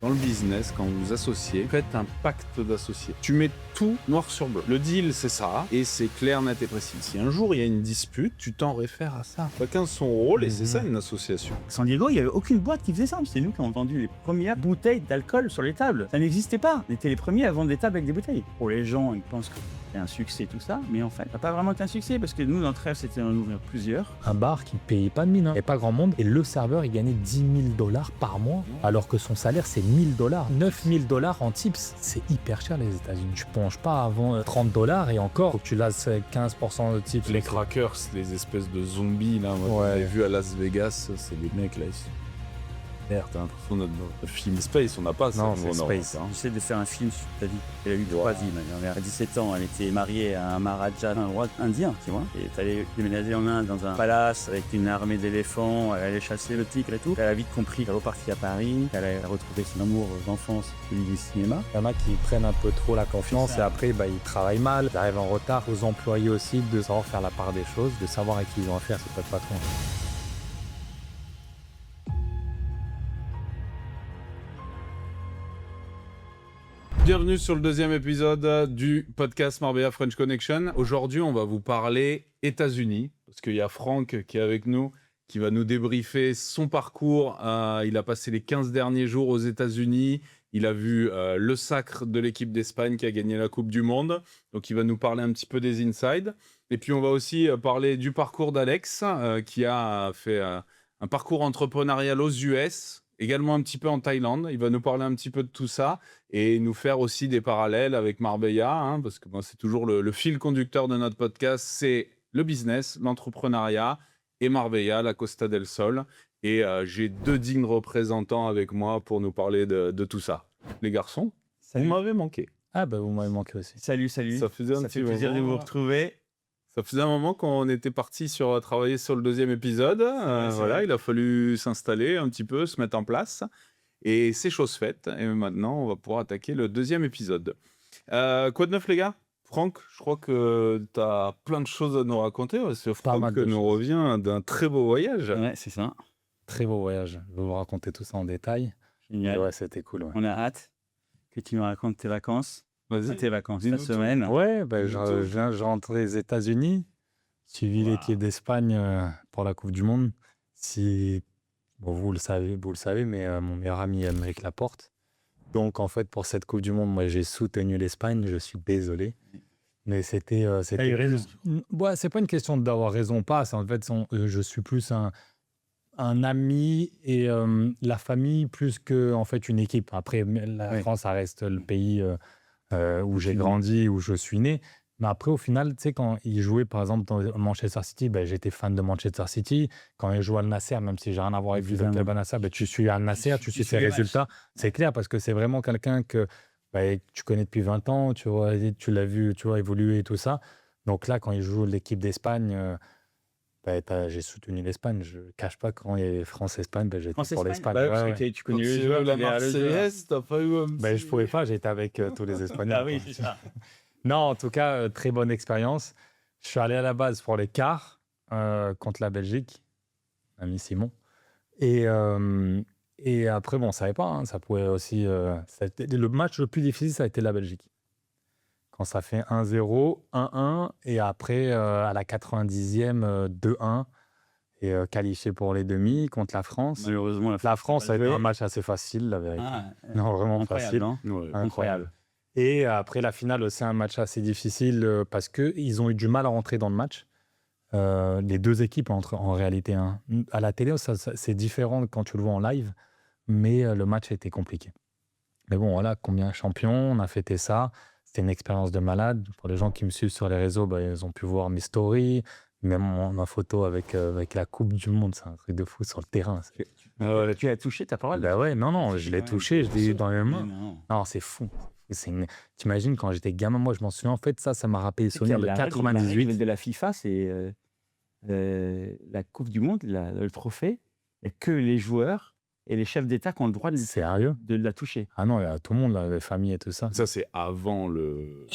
Dans le business, quand vous vous associez, faites un pacte d'associés. Tu mets tout noir sur bleu. Le deal, c'est ça, et c'est clair, net et précis. Si un jour il y a une dispute, tu t'en réfères à ça. Chacun son rôle, et c'est ça une association. San Diego, il n'y avait aucune boîte qui faisait ça. C'est nous qui avons vendu les premières bouteilles d'alcool sur les tables. Ça n'existait pas. On était les premiers à vendre des tables avec des bouteilles. Pour les gens, ils pensent que c'est un succès, tout ça, mais en fait, ça n'a pas vraiment été un succès parce que nous, notre rêve, c'était d'en ouvrir plusieurs. Un bar qui ne payait pas de mine, et pas grand monde, et le serveur, il gagnait 10 000 $ par mois, alors que son salaire, c'est 1 000 $. 9 000 $ en tips, c'est hyper cher les États-Unis. Tu plonges pas avant 30 $, et encore, faut que tu lasses 15% de tips. Les crackers, les espèces de zombies, là, moi, Ouais. j'avais vu à Las Vegas, c'est des mecs, là, ils sont... Merde, t'as l'impression d'être dans le film Space, on n'a pas ça. Non, nous, c'est en Europe, Space. hein. J'essaie de faire un film sur ta vie. Elle a eu 3 vies, ma grand-mère. À 17 ans, elle était mariée à un Maharaja, un roi indien, tu vois. Et elle allait déménager en Inde dans un palace avec une armée d'éléphants. Elle allait chasser le tigre et tout. Elle a vite compris qu'elle est repartie à Paris, qu'elle allait retrouver son amour d'enfance, celui du cinéma. Il y en a qui prennent un peu trop la confiance, C'est et ça. après, ils travaillent mal, ils arrivent en retard. Aux employés aussi, de savoir faire la part des choses, de savoir à qui ils ont affaire, c'est pas le patron. Bienvenue sur le deuxième épisode du podcast Marbella French Connection. Aujourd'hui, on va vous parler États-Unis, parce qu'il y a Franck qui est avec nous, qui va nous débriefer son parcours. Il a passé les 15 derniers jours aux États-Unis. Il a vu le sacre de l'équipe d'Espagne qui a gagné la Coupe du Monde. Donc, il va nous parler un petit peu des insides. Et puis, on va aussi parler du parcours d'Alex, qui a fait un parcours entrepreneurial aux US, également un petit peu en Thaïlande. Il va nous parler un petit peu de tout ça et nous faire aussi des parallèles avec Marbella, hein, parce que moi, c'est toujours le fil conducteur de notre podcast, c'est le business, l'entrepreneuriat et Marbella, la Costa del Sol. Et j'ai deux dignes représentants avec moi pour nous parler de tout ça. Les garçons, Salut. vous m'avez manqué. Ah bah vous m'avez manqué aussi. Salut. Ça faisait un Ça petit fait plaisir de moment. vous retrouver. Ça faisait un moment qu'on était parti sur travailler sur le deuxième épisode. c'est Voilà, vrai. il a fallu s'installer un petit peu, se mettre en place. Et c'est chose faite. Et maintenant, on va pouvoir attaquer le deuxième épisode. Quoi de neuf, les gars? Franck, je crois que tu as plein de choses à nous raconter. Parce que Pas Franck mal de nous choses. revient d'un très beau voyage. Ouais, c'est ça. Très beau voyage. Je vais vous raconter tout ça en détail. Et Génial. ouais, c'était cool. Ouais, On a hâte que tu nous racontes tes vacances. Vas-y. Tes vacances, Dis-nous ta tout. semaine. ouais bah, Tout. je rentre des États-Unis, suivi Wow. l'équipe d'Espagne pour la Coupe du Monde. Bon, vous le savez, mais mon meilleur ami est Aymeric Laporte. Donc en fait, pour cette Coupe du Monde, moi j'ai soutenu l'Espagne. Je suis désolé, mais c'était. T'as eu raison. Ouais, c'est pas une question d'avoir raison ou pas. C'est en fait, je suis plus un ami et la famille plus que en fait une équipe. Après, la Ouais. France, ça reste le pays où j'ai tu- grandi, où je suis né. Mais après, au final, tu sais, quand il jouait, par exemple, dans Manchester City, ben, j'étais fan de Manchester City. Quand il jouait Al Nasser, même si j'ai rien à voir avec le Évidemment. club Al Nasser, ben, tu suis Al Nasser, tu suis ses suis les matchs. résultats. C'est clair, parce que c'est vraiment quelqu'un que tu connais depuis 20 ans, tu vois, et tu l'as vu, tu vois, évoluer et tout ça. Donc là, quand il joue l'équipe d'Espagne, j'ai soutenu l'Espagne. Je ne cache pas, quand il y avait France-Espagne, j'étais pour France-Espagne. l'Espagne. Bah, Ouais, parce ouais. que tu connais Quand le tu joueur, veux la tu verras le joueur. Marseillaise, t'as pas eu un petit... Je ne pouvais pas, j'étais avec tous les Espagnols. Ah oui, quoi. c'est ça. Non, en tout cas, très bonne expérience. Je suis allé à la base pour les quarts contre la Belgique, ami Simon. Et après, bon, on ne savait pas. Hein, ça pouvait aussi. Le match le plus difficile, ça a été la Belgique. Quand ça fait 1-0, 1-1, et après, à la 90e, 2-1, et qualifié pour les demi contre la France. Malheureusement, La France, ça a été joué. un match assez facile, la vérité. Ah, Non, vraiment incroyable, facile. hein. Ouais. Incroyable. Et après la finale, c'est un match assez difficile parce qu'ils ont eu du mal à rentrer dans le match. Les deux équipes, en réalité. Hein. À la télé, c'est différent quand tu le vois en live, mais le match a été compliqué. Mais bon, voilà, combien champion, on a fêté ça. C'était une expérience de malade. Pour les gens qui me suivent sur les réseaux, ils ont pu voir mes stories, même ma photo avec la Coupe du Monde. C'est un truc de fou sur le terrain. Ah ouais, Tu as touché ta parole. Bah ouais, non, je l'ai touché, je l'ai eu dans les mains. Non. Non, c'est fou. T'imagines, quand j'étais gamin, moi, je m'en souviens, en fait, ça m'a rappelé les souvenirs de La règle 98. de la FIFA, c'est la Coupe du Monde, le trophée. Il n'y a que les joueurs et les chefs d'État qui ont le droit Sérieux? de la toucher. Ah non, il y a tout le monde, là, les familles et tout ça. Ça, c'est avant le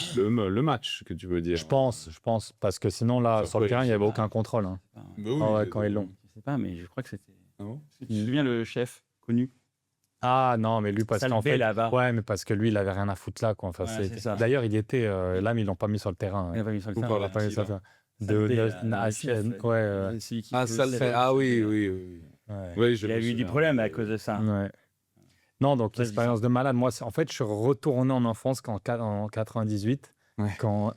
match que tu veux dire. Je pense, parce que sinon, là, Ça sur le peut- terrain, il n'y avait aucun contrôle. Hein. Bah oui, Ah ouais, quand ils l'ont. Je ne sais pas, mais je crois que c'était. Ah bon Il devient le chef connu. Ah non, mais lui, parce Ça le qu'en fait fait. là-bas. Ouais, mais parce que lui, il avait rien à foutre là, quoi. Enfin, Ouais, c'est ça. D'ailleurs, il était. Là, mais ils l'ont pas mis sur le terrain. Il a pas mis sur le Ou terrain. par Ils l'ont la pas mis sur le terrain. chef, Ouais. celui qui Ah, fait ça le aussi fait. le- Ah oui, oui, oui. Ouais. Oui, je Il a me eu du souviens. problème à cause de ça. Ouais. Non, donc Ça, je dis expérience de malade. Moi, en fait, je suis retourné en enfance en 98. Ouais.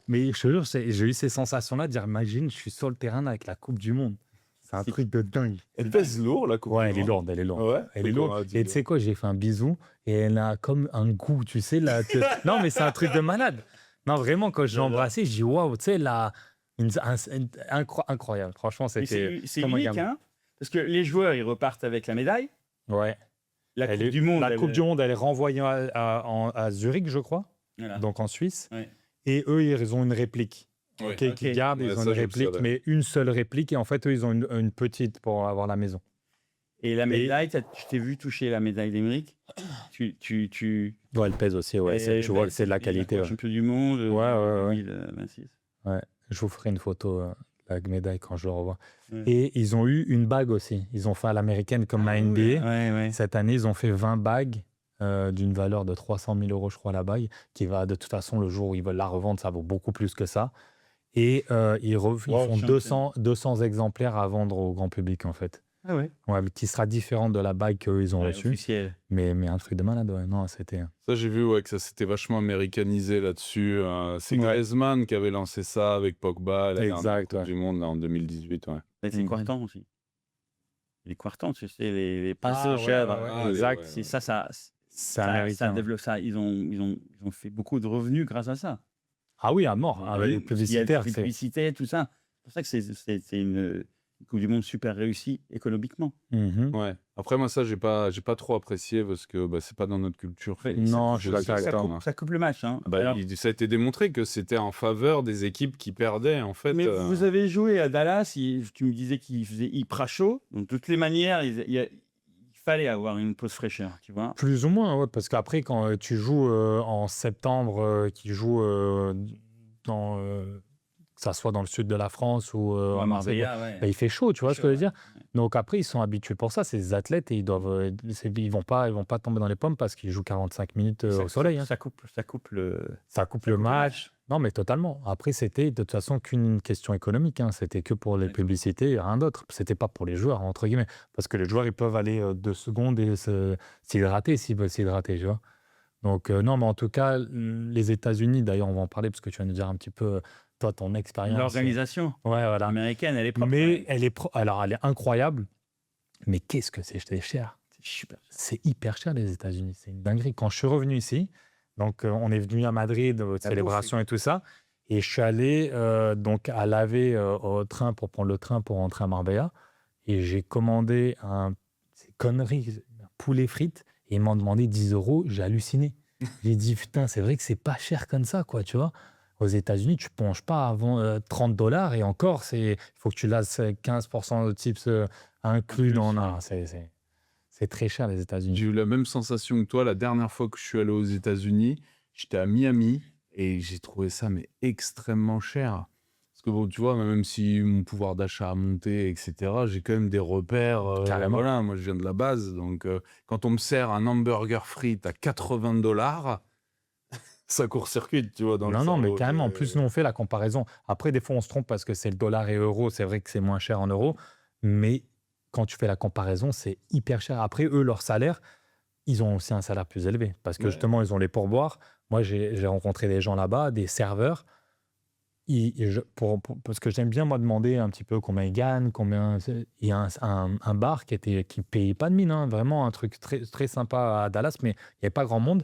Mais je te jure, j'ai eu ces sensations-là de dire, imagine, je suis sur le terrain là, avec la Coupe du Monde. C'est un C'est- truc de dingue. Elle pèse lourd, la coupe. Ouais, du elle est Monde. lourde, elle est lourde. Ouais. Elle est Comment lourde. on a dit, Et tu sais quoi, j'ai fait un bisou et elle a comme un goût, tu sais. Là, non, mais c'est un truc de malade. Non, vraiment, quand je l'ai embrassé, je dis, waouh, tu sais, là, incroyable. Franchement, Mais c'était. c'est comme un unique, gamin. hein, parce que les joueurs, ils repartent avec la médaille. Ouais. La Coupe du Monde. La Coupe du Monde, elle est renvoyée à Zurich, je crois, Voilà. donc en Suisse. Ouais. Et eux, ils ont une réplique. Ouais. Ok, qu'ils gardent, Ouais, ils ont ça, une je le réplique, savais. mais une seule réplique. Et en fait, eux, ils ont une petite pour avoir la maison. Et la médaille, je t'ai vu toucher la médaille d'Émeric. Tu Ouais, elle pèse aussi, ouais. Tu vois que c'est de la qualité. Ouais. Champion du monde. Ouais. 2026. Je vous ferai une photo de la médaille quand je le revois. Ouais. Et ils ont eu une bague aussi. Ils ont fait à l'américaine comme la NBA. Ouais. Cette année, ils ont fait 20 bagues d'une valeur de 300 000 euros, je crois, la bague, qui va de toute façon, le jour où ils veulent la revendre, ça vaut beaucoup plus que ça. Et ils font 200 exemplaires à vendre au grand public, en fait. Ah ouais. Ouais, mais qui sera différente de la bague qu'eux, ils ont reçue. Officiel. Mais un truc de malade, ouais. Non, c'était... Ça, j'ai vu que ça s'était vachement américanisé là-dessus. C'est Ouais. Griezmann qui avait lancé ça avec Pogba, la Exact, dernière Coupe ouais. du Monde là, en 2018. Ouais. C'est les quartans aussi. Les quartans, tu sais, les passes Ah, aux ouais, chèvres. ouais, exact. C'est ça C'est américain. développe ça. Ils ont fait beaucoup de revenus grâce à ça. Ah oui, à mort. Oui, Avec les il y a publicitaires, des publicités, tout ça. C'est pour ça que c'est une Coupe du Monde super réussie économiquement. Mhm. Ouais. Après, moi, ça, j'ai pas trop apprécié parce que c'est pas dans notre culture. Non, Ça- je suis d'accord avec ça- toi. hein. Ça coupe le match. Hein. Bah, Alors, ça a été démontré que c'était en faveur des équipes qui perdaient, en fait. mais vous avez joué à Dallas, tu me disais qu'il faisait hyper chaud. Donc, de toutes les manières, il fallait avoir une pause fraîcheur, tu vois. Plus ou moins, ouais, parce qu'après, quand tu joues en septembre, qui joue dans, que ça soit dans le sud de la France ou À à Marseille, ouais. bah, il fait chaud, tu vois ce Chaud, que je veux dire? ouais. Donc après, ils sont habitués pour ça, c'est des athlètes et ils vont pas tomber dans les pommes parce qu'ils jouent 45 minutes au soleil. Hein. Ça coupe le. Ça coupe le match. Non, mais totalement. Après, c'était de toute façon qu'une question économique. Hein. C'était que pour les D'accord. publicités et rien d'autre. C'était pas pour les joueurs, entre guillemets. Parce que les joueurs, ils peuvent aller 2 secondes et s'hydrater s'ils veulent s'hydrater, tu vois. Donc, non, mais en tout cas, les États-Unis, d'ailleurs, on va en parler parce que tu vas nous dire un petit peu, toi, ton expérience. L'organisation Ouais, voilà. américaine, elle est propre. Mais alors, elle est incroyable. Mais qu'est-ce que c'est cher? C'est super. C'est hyper cher, les États-Unis. C'est une dinguerie. Quand je suis revenu ici, donc on est venu à Madrid, célébration et tout ça, et je suis allé donc à laver au train pour prendre le train pour rentrer à Marbella, et j'ai commandé c'est connerie, un poulet frites, et ils m'ont demandé 10 euros. J'ai halluciné. J'ai dit, putain, c'est vrai que c'est pas cher comme ça, quoi, tu vois. Aux États-Unis, tu ne ponges pas avant $30 et encore, il faut que tu lasses 15% de tips inclus dans. Non, c'est très cher, les États-Unis. J'ai eu la même sensation que toi la dernière fois que je suis allé aux États-Unis. J'étais à Miami et j'ai trouvé ça extrêmement cher. Parce que bon, tu vois, même si mon pouvoir d'achat a monté, etc., j'ai quand même des repères. Carrément. Voilà, moi je viens de la base. Donc quand on me sert un hamburger frites à $80, ça court-circuite, tu vois. Dans le Non, mais cerveau. carrément. En plus, nous, on fait la comparaison. Après, des fois, on se trompe parce que c'est le dollar et euro. C'est vrai que c'est moins cher en euros. Mais quand tu fais la comparaison, c'est hyper cher. Après, eux, leur salaire, ils ont aussi un salaire plus élevé. Parce que Ouais. justement, ils ont les pourboires. Moi, j'ai rencontré des gens là-bas, des serveurs. Parce que j'aime bien, moi, demander un petit peu combien ils gagnent. Il y a un bar qui ne payait pas de mine. Hein, vraiment un truc très, très sympa à Dallas, mais il n'y avait pas grand monde.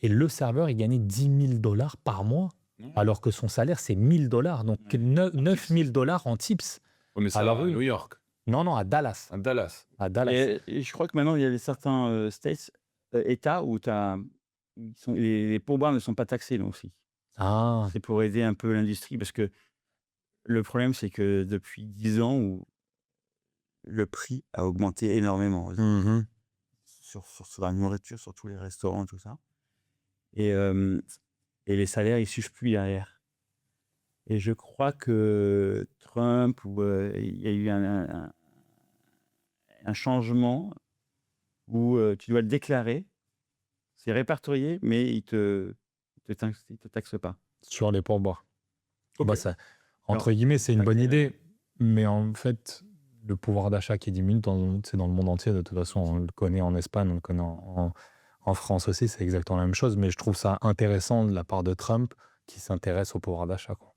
Et le serveur, il gagnait $10 000 par mois, alors que son salaire, c'est $1 000. Donc, Ouais. 9 000 $ en tips. Ouais, mais ça, Alors, à oui. New York, Non, à Dallas. à Dallas. À Dallas. Et je crois que maintenant, il y a certains States, États où les pourboires ne sont pas taxés, là aussi. Ah, C'est pour aider un peu l'industrie, parce que le problème, c'est que depuis 10 ans, où le prix a augmenté énormément mhm. sur la nourriture, sur tous les restaurants, tout ça. Et les salaires, ils ne suivent plus derrière. Et je crois que Trump, il y a eu un changement où tu dois le déclarer. C'est répertorié, mais ils te taxent pas. Sur les pourboires. Ok. Bah, ça, entre guillemets, c'est une bonne idée, mais en fait, le pouvoir d'achat qui diminue, c'est dans le monde entier. De toute façon, on le connaît en Espagne, on le connaît en France aussi, c'est exactement la même chose. Mais je trouve ça intéressant de la part de Trump qui s'intéresse au pouvoir d'achat, quoi.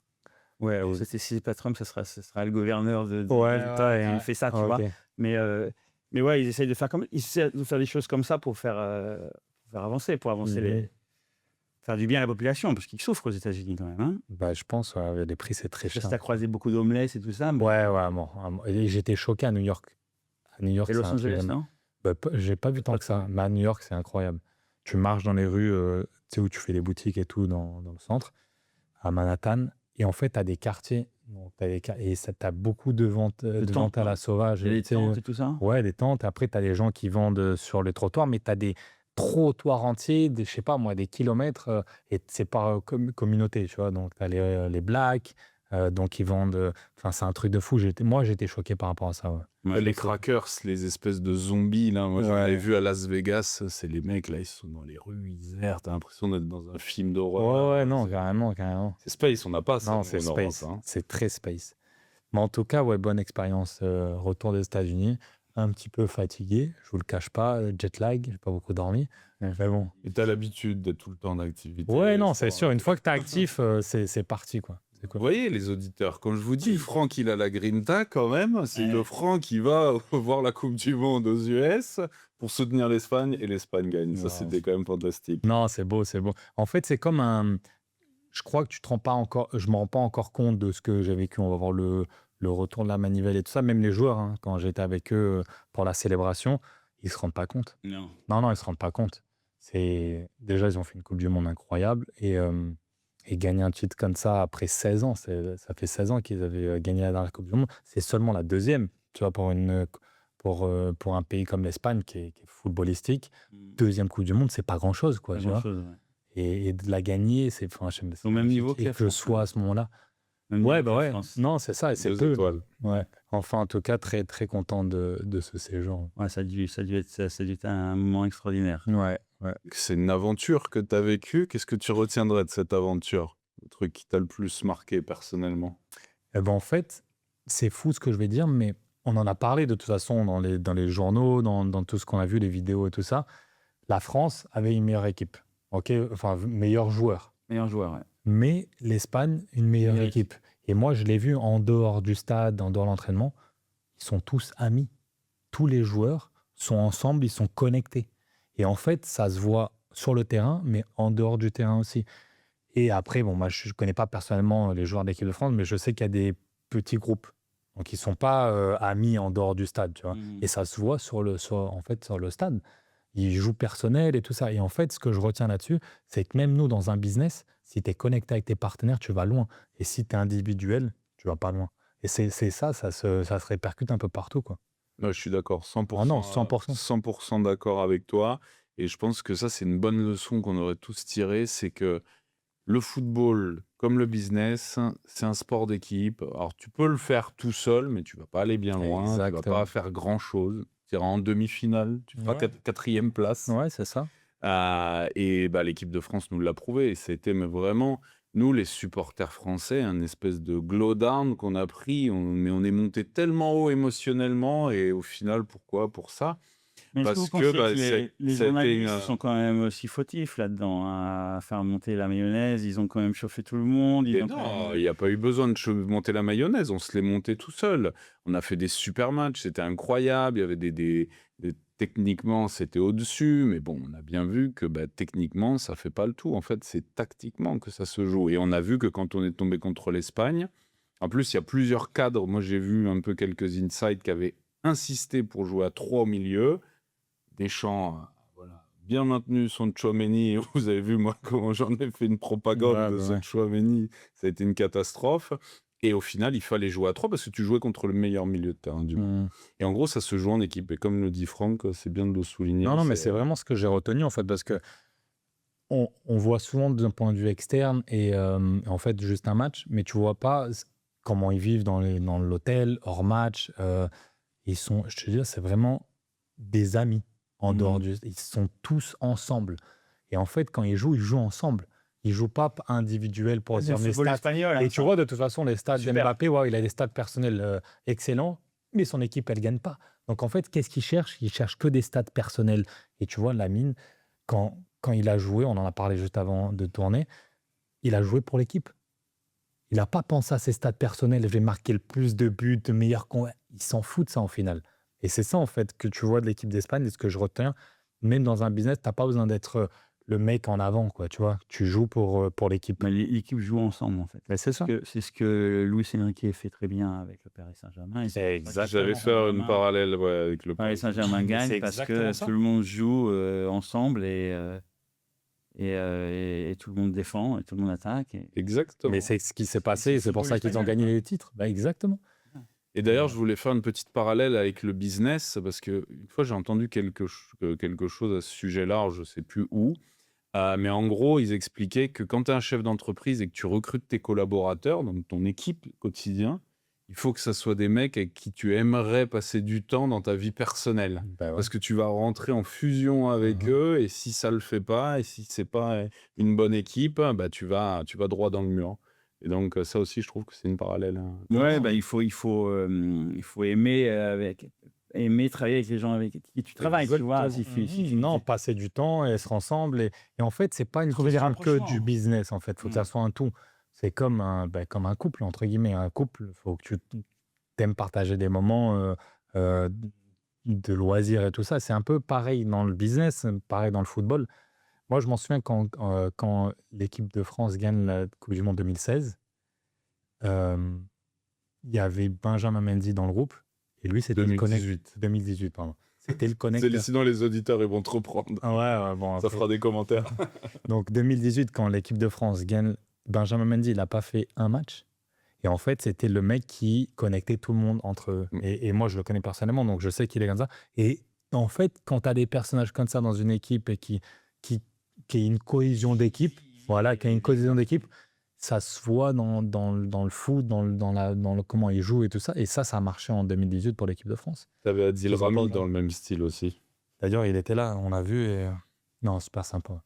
Ouais, si c'est pas Trump, ce sera le gouverneur de Ouais, l'État et il fait ça, tu vois. Ok. Mais ouais, ils essayent de faire des choses comme ça pour faire avancer, faire du bien à la population, parce qu'ils souffrent aux États-Unis quand même. Hein. Bah, je pense, ouais, les prix, c'est très Je sais cher. que tu as croisé beaucoup d'homeless et tout ça. Mais... Ouais, bon. Et j'étais choqué à New York. À New York, Et c'est Los un truc Angeles, de- non? Bah, j'ai pas vu tant que ça, mais à New York, c'est incroyable. Tu marches dans les rues, tu sais, où tu fais les boutiques et tout, dans le centre, à Manhattan, et en fait, tu as des quartiers, donc et tu as beaucoup de ventes tentes, à la sauvage. Il y a des tu sais, tentes et tout ça? Ouais, des tentes. Après, tu as des gens qui vendent sur les trottoirs, mais tu as des trottoirs entiers, je sais pas moi, des kilomètres, et c'est par communauté, tu vois. Donc, tu as les blacks, donc ils vendent. Enfin, c'est un truc de fou. Moi, j'étais choqué par rapport à ça. Ouais. Ouais, Les crackers, les espèces de zombies, là, moi j'en Ouais. ai vu à Las Vegas, c'est les mecs, là, ils sont dans les rues, ils errent, t'as l'impression d'être dans un film d'horreur. Ouais, non, carrément. C'est space, on n'a pas ça Non, nous, c'est en Europe, space. hein. C'est très space. Mais en tout cas, ouais, bonne expérience. Retour des États-Unis. Un petit peu fatigué, je vous le cache pas. Jet lag, j'ai pas beaucoup dormi. Mais bon. Et t'as l'habitude d'être tout le temps en activité. Ouais, non, c'est sport, sûr. hein. Une fois que t'es actif, c'est parti, quoi. C'est Vous cool. voyez les auditeurs, quand je vous dis Franck il a la grinta quand même, c'est le Franck qui va voir la Coupe du Monde aux US pour soutenir l'Espagne et l'Espagne gagne. Ça Wow. c'était quand même fantastique. Non, c'est beau. En fait, c'est comme un. Je crois que tu te rends pas encore. Je me rends pas encore compte de ce que j'ai vécu. On va voir le retour de la manivelle et tout ça. Même les joueurs, hein, quand j'étais avec eux pour la célébration, ils se rendent pas compte. Non. Non, ils se rendent pas compte. Déjà, ils ont fait une Coupe du Monde incroyable et gagner un titre comme ça après 16 ans, ça fait 16 ans qu'ils avaient gagné la dernière Coupe du Monde. C'est seulement la deuxième, tu vois, pour un pays comme l'Espagne qui est footballistique. Deuxième Coupe du Monde, c'est pas grand-chose, quoi, tu vois. Et de la gagner, c'est Au même niveau que et la que je France, sois à ce moment-là. Même Ouais, niveau bah que la ouais. France. Non, c'est ça, et c'est 2 peu. étoiles. Ouais. Enfin, en tout cas, très, très content de ce séjour. Ouais, ça a dû être un moment extraordinaire. Ouais. C'est une aventure que tu as vécue. Qu'est-ce que tu retiendrais de cette aventure? Le truc qui t'a le plus marqué personnellement? Eh ben, en fait, c'est fou ce que je vais dire, mais on en a parlé de toute façon dans les journaux, dans tout ce qu'on a vu, les vidéos et tout ça. La France avait une meilleure équipe, ok, enfin meilleur joueur. Meilleur joueur, ouais. Mais l'Espagne, une meilleure Meilleure équipe. Et moi, je l'ai vu en dehors du stade, en dehors de l'entraînement. Ils sont tous amis. Tous les joueurs sont ensemble, ils sont connectés. Et en fait, ça se voit sur le terrain, mais en dehors du terrain aussi. Et après, bon, moi, je ne connais pas personnellement les joueurs de l'équipe de France, mais je sais qu'il y a des petits groupes. Donc, ils ne sont pas amis en dehors du stade, tu vois. Et ça se voit sur le stade. Ils jouent personnel et tout ça. Et en fait, ce que je retiens là-dessus, c'est que même nous, dans un business, si tu es connecté avec tes partenaires, tu vas loin. Et si tu es individuel, tu vas pas loin. Et c'est ça se répercute un peu partout, quoi. Ouais, je suis d'accord, 100%. Ah non, 100%. 100% d'accord avec toi. Et je pense que ça, c'est une bonne leçon qu'on aurait tous tirée, c'est que le football, comme le business, c'est un sport d'équipe. Alors, tu peux le faire tout seul, mais tu vas pas aller bien loin. Tu vas Exactement. pas faire grand-chose. Tu iras en demi-finale, tu feras Ouais. 4e place. Ouais, c'est ça. Et l'équipe de France nous l'a prouvé. Et c'était mais vraiment, nous, les supporters français, un espèce de glow down qu'on a pris. Mais on est monté tellement haut émotionnellement. Et au final, pourquoi? Pour ça. Mais est-ce Parce que vous que, pensez bah, que c'est- les ça a été journalistes une- sont quand même aussi fautifs là-dedans, à faire monter la mayonnaise? Ils ont quand même chauffé tout le monde. Et non, il n'y a pas eu besoin de monter la mayonnaise, on se l'est monté tout seul. On a fait des super matchs, c'était incroyable. Il y avait techniquement, c'était au-dessus, mais bon, on a bien vu que techniquement, ça fait pas le tout. En fait, c'est tactiquement que ça se joue. Et on a vu que quand on est tombé contre l'Espagne, en plus, il y a plusieurs cadres. Moi, j'ai vu un peu quelques insights qui avaient insisté pour jouer à 3 au milieu. Deschamps, voilà, bien maintenu son Tchouaméni. Vous avez vu, moi, comment j'en ai fait une propagande Ouais, de bah ce ouais. Tchouaméni. Ça a été une catastrophe. Et au final, il fallait jouer à 3 parce que tu jouais contre le meilleur milieu de terrain du monde. Et en gros, ça se joue en équipe. Et comme le dit Franck, c'est bien de le souligner. Non, mais c'est vraiment ce que j'ai retenu, en fait, parce que on voit souvent d'un point de vue externe et en fait, juste un match, mais tu vois pas comment ils vivent dans l'hôtel, hors match. Je te dis, c'est vraiment des amis. en dehors du... Ils sont tous ensemble. Et en fait, quand ils jouent ensemble. Ils ne jouent pas individuel pour dire mes stats. Espagnol, Et tu vois, de toute façon, les stats Super. d'Mbappé, ouais, il a des stats personnels excellents, mais son équipe, elle ne gagne pas. Donc, en fait, qu'est-ce qu'il cherche? Il cherche que des stats personnels. Et tu vois, Lamine, quand il a joué, on en a parlé juste avant de tourner, il a joué pour l'équipe. Il n'a pas pensé à ses stats personnels. Je vais marquer le plus de buts, de meilleurs... Il s'en fout de ça, en finale. Et c'est ça, en fait, que tu vois de l'équipe d'Espagne, et ce que je retiens. Même dans un business, tu n'as pas besoin d'être le mec en avant, quoi, tu vois. Tu joues pour l'équipe. Mais l'équipe joue ensemble, en fait. Mais c'est ça. C'est ce que Luis Enrique fait très bien avec le Paris Saint-Germain. Et c'est J'allais faire une parallèle avec le Paris Saint-Germain gagne C'est parce exactement que ça. tout le monde joue ensemble et tout le monde défend et tout le monde attaque. Exactement. Mais c'est ce qui s'est passé, c'est pour ça qu'ils ont gagné les titres. Bah, exactement. Et d'ailleurs, je voulais faire une petite parallèle avec le business, parce que une fois, j'ai entendu quelque chose à ce sujet-là, je ne sais plus où, mais en gros, ils expliquaient que quand tu es un chef d'entreprise et que tu recrutes tes collaborateurs, donc ton équipe quotidien, il faut que ça soit des mecs avec qui tu aimerais passer du temps dans ta vie personnelle. Bah ouais. Parce que tu vas rentrer en fusion avec eux, et si ça le fait pas, et si c'est pas une bonne équipe, bah tu vas droit dans le mur. Et donc ça aussi, je trouve que c'est une parallèle. Ouais, bah, il faut aimer travailler avec les gens avec qui tu travailles, tu vois. Non, passer du temps et être ensemble. Et en fait, c'est pas une Trouver des question que rapprochements. du business, en fait. Il faut que ça soit un tout. C'est comme comme un couple, entre guillemets. Un couple, il faut que tu aimes partager des moments de loisirs et tout ça. C'est un peu pareil dans le business, pareil dans le football. Moi, je m'en souviens quand l'équipe de France gagne la Coupe du Monde 2016, il y avait Benjamin Mendy dans le groupe. Et lui, c'était le connecteur. 2018, pardon. C'était le connecteur. Sinon, les auditeurs, ils vont te reprendre. Ouais, bon. Ça après. fera des commentaires. Donc, 2018, quand l'équipe de France gagne, Benjamin Mendy, il n'a pas fait un match. Et en fait, c'était le mec qui connectait tout le monde entre eux. Et moi, je le connais personnellement, donc je sais qu'il est comme ça. Et en fait, quand tu as des personnages comme ça dans une équipe et qui a une cohésion d'équipe, ça se voit dans le foot, dans le comment ils jouent et tout ça. Et ça a marché en 2018 pour l'équipe de France. Tu avais Adil Ils ont Rami pas- dans le même style aussi. D'ailleurs, il était là, on a vu. Et... Non, super sympa.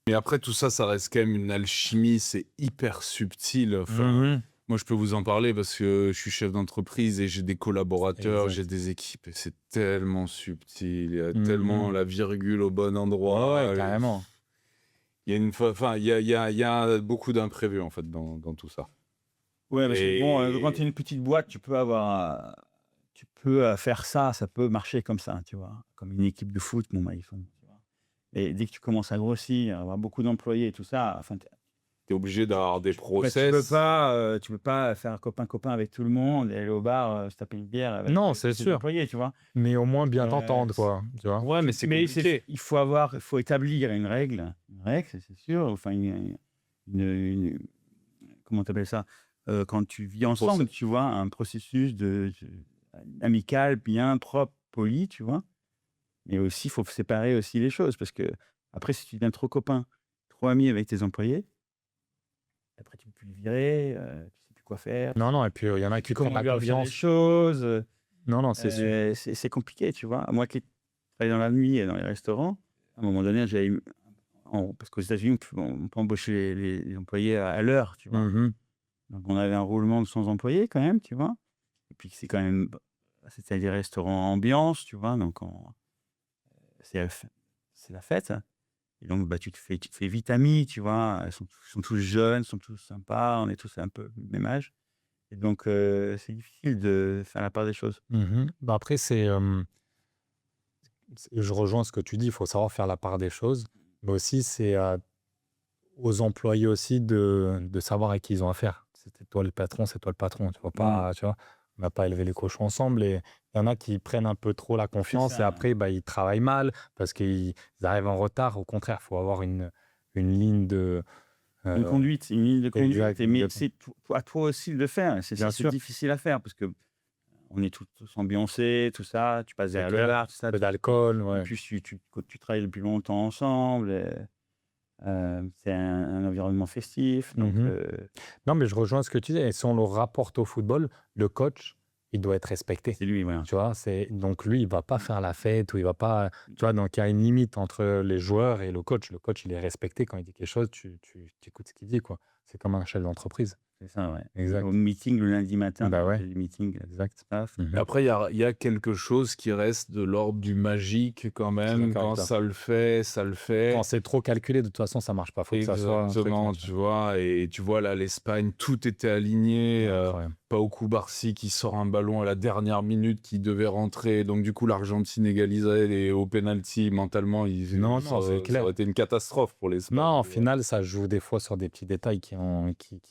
Mais après, tout ça, ça reste quand même une alchimie, c'est hyper subtil. Enfin, moi, je peux vous en parler parce que je suis chef d'entreprise et j'ai des collaborateurs, Exact. j'ai des équipes et c'est tellement subtil. Il y a tellement la virgule au bon endroit. Ouais, carrément. Il y a beaucoup d'imprévus en fait dans tout ça. Ouais, parce que Et- bon, quand tu es une petite boîte, tu peux faire ça, ça peut marcher comme ça, tu vois. Comme une équipe de foot, bon, bah, ils font. Tu vois. Et dès que tu commences à grossir, avoir beaucoup d'employés et tout ça, enfin, Tu es obligé d'avoir des process. tu peux pas faire copain-copain avec tout le monde et aller au bar se taper une bière avec Non, tous c'est tes sûr. employés, tu vois. Mais au moins bien Ouais, t'entendre, quoi. Tu vois. Ouais, mais c'est compliqué. il faut établir une règle, c'est sûr. Enfin, comment tu appelles ça? Quand tu vis ensemble, tu vois, un processus amical, bien propre, poli, tu vois. Mais aussi, il faut séparer aussi les choses parce que après, si tu deviens trop copain, trop ami avec tes employés, après tu peux plus le virer, tu sais plus quoi faire. Non, et puis il y en a qui prennent Comment la lui dire les confiance. choses. Non, c'est sûr. C'est compliqué, tu vois. Moi qui travaille dans la nuit et dans les restaurants, à un moment donné, parce qu'aux États-Unis, on peut embaucher les employés à l'heure, tu vois. Donc, on avait un roulement de 100 employés quand même, tu vois. Et puis, c'était des restaurants ambiance, tu vois. Donc, c'est la fête. Et donc, bah, tu te fais vite ami, tu vois. Ils sont tous jeunes, sont tous sympas. On est tous un peu du même âge. Et donc, c'est difficile de faire la part des choses. Bah après, je rejoins ce que tu dis, il faut savoir faire la part des choses. Mais aussi, c'est aux employés aussi de savoir à qui ils ont affaire. C'était toi le patron, c'est toi le patron. Tu vois pas, tu vois, on n'a pas élevé les cochons ensemble. Et il y en a qui prennent un peu trop la confiance ça. et après, bah, ils travaillent mal parce qu'ils arrivent en retard. Au contraire, il faut avoir une ligne de... Une conduite, une ligne de conduite. exact, Mais exactement. c'est à toi aussi de le faire. C'est Bien sûr. difficile à faire parce que on est tous ambiancés, tout ça. Tu passes derrière le clair. bar, tout ça. Un peu d'alcool, ouais. En plus, tu travailles depuis longtemps ensemble. C'est un environnement festif. Donc, Non, mais je rejoins ce que tu dis. Et si on le rapporte au football, le coach, il doit être respecté. C'est lui, voilà. Tu vois, donc lui, il va pas faire la fête ou il va pas. Tu vois, donc il y a une limite entre les joueurs et le coach. Le coach, il est respecté quand il dit quelque chose, tu écoutes ce qu'il dit, quoi. C'est comme un chef d'entreprise. C'est ça, ouais. Exact. Au meeting le lundi matin, Bah ouais. des meetings, Exact. staff. Mais après, il y a quelque chose qui reste de l'ordre du magique quand même. d'accord Quand avec toi. ça le fait, ça le fait. Quand c'est trop calculé, de toute façon, ça marche pas. Faut que ça soit un truc Exactement, naturel. tu vois. Et tu vois, là, l'Espagne, tout était aligné. Incroyable. Pau Cubarsí qui sort un ballon à la dernière minute qui devait rentrer. Donc, du coup, l'Argentine égalisait et au penalty, mentalement, Non, ça c'est clair. aurait été une catastrophe pour l'Espagne. Non, en tu vois. finale, ça joue des fois sur des petits détails qui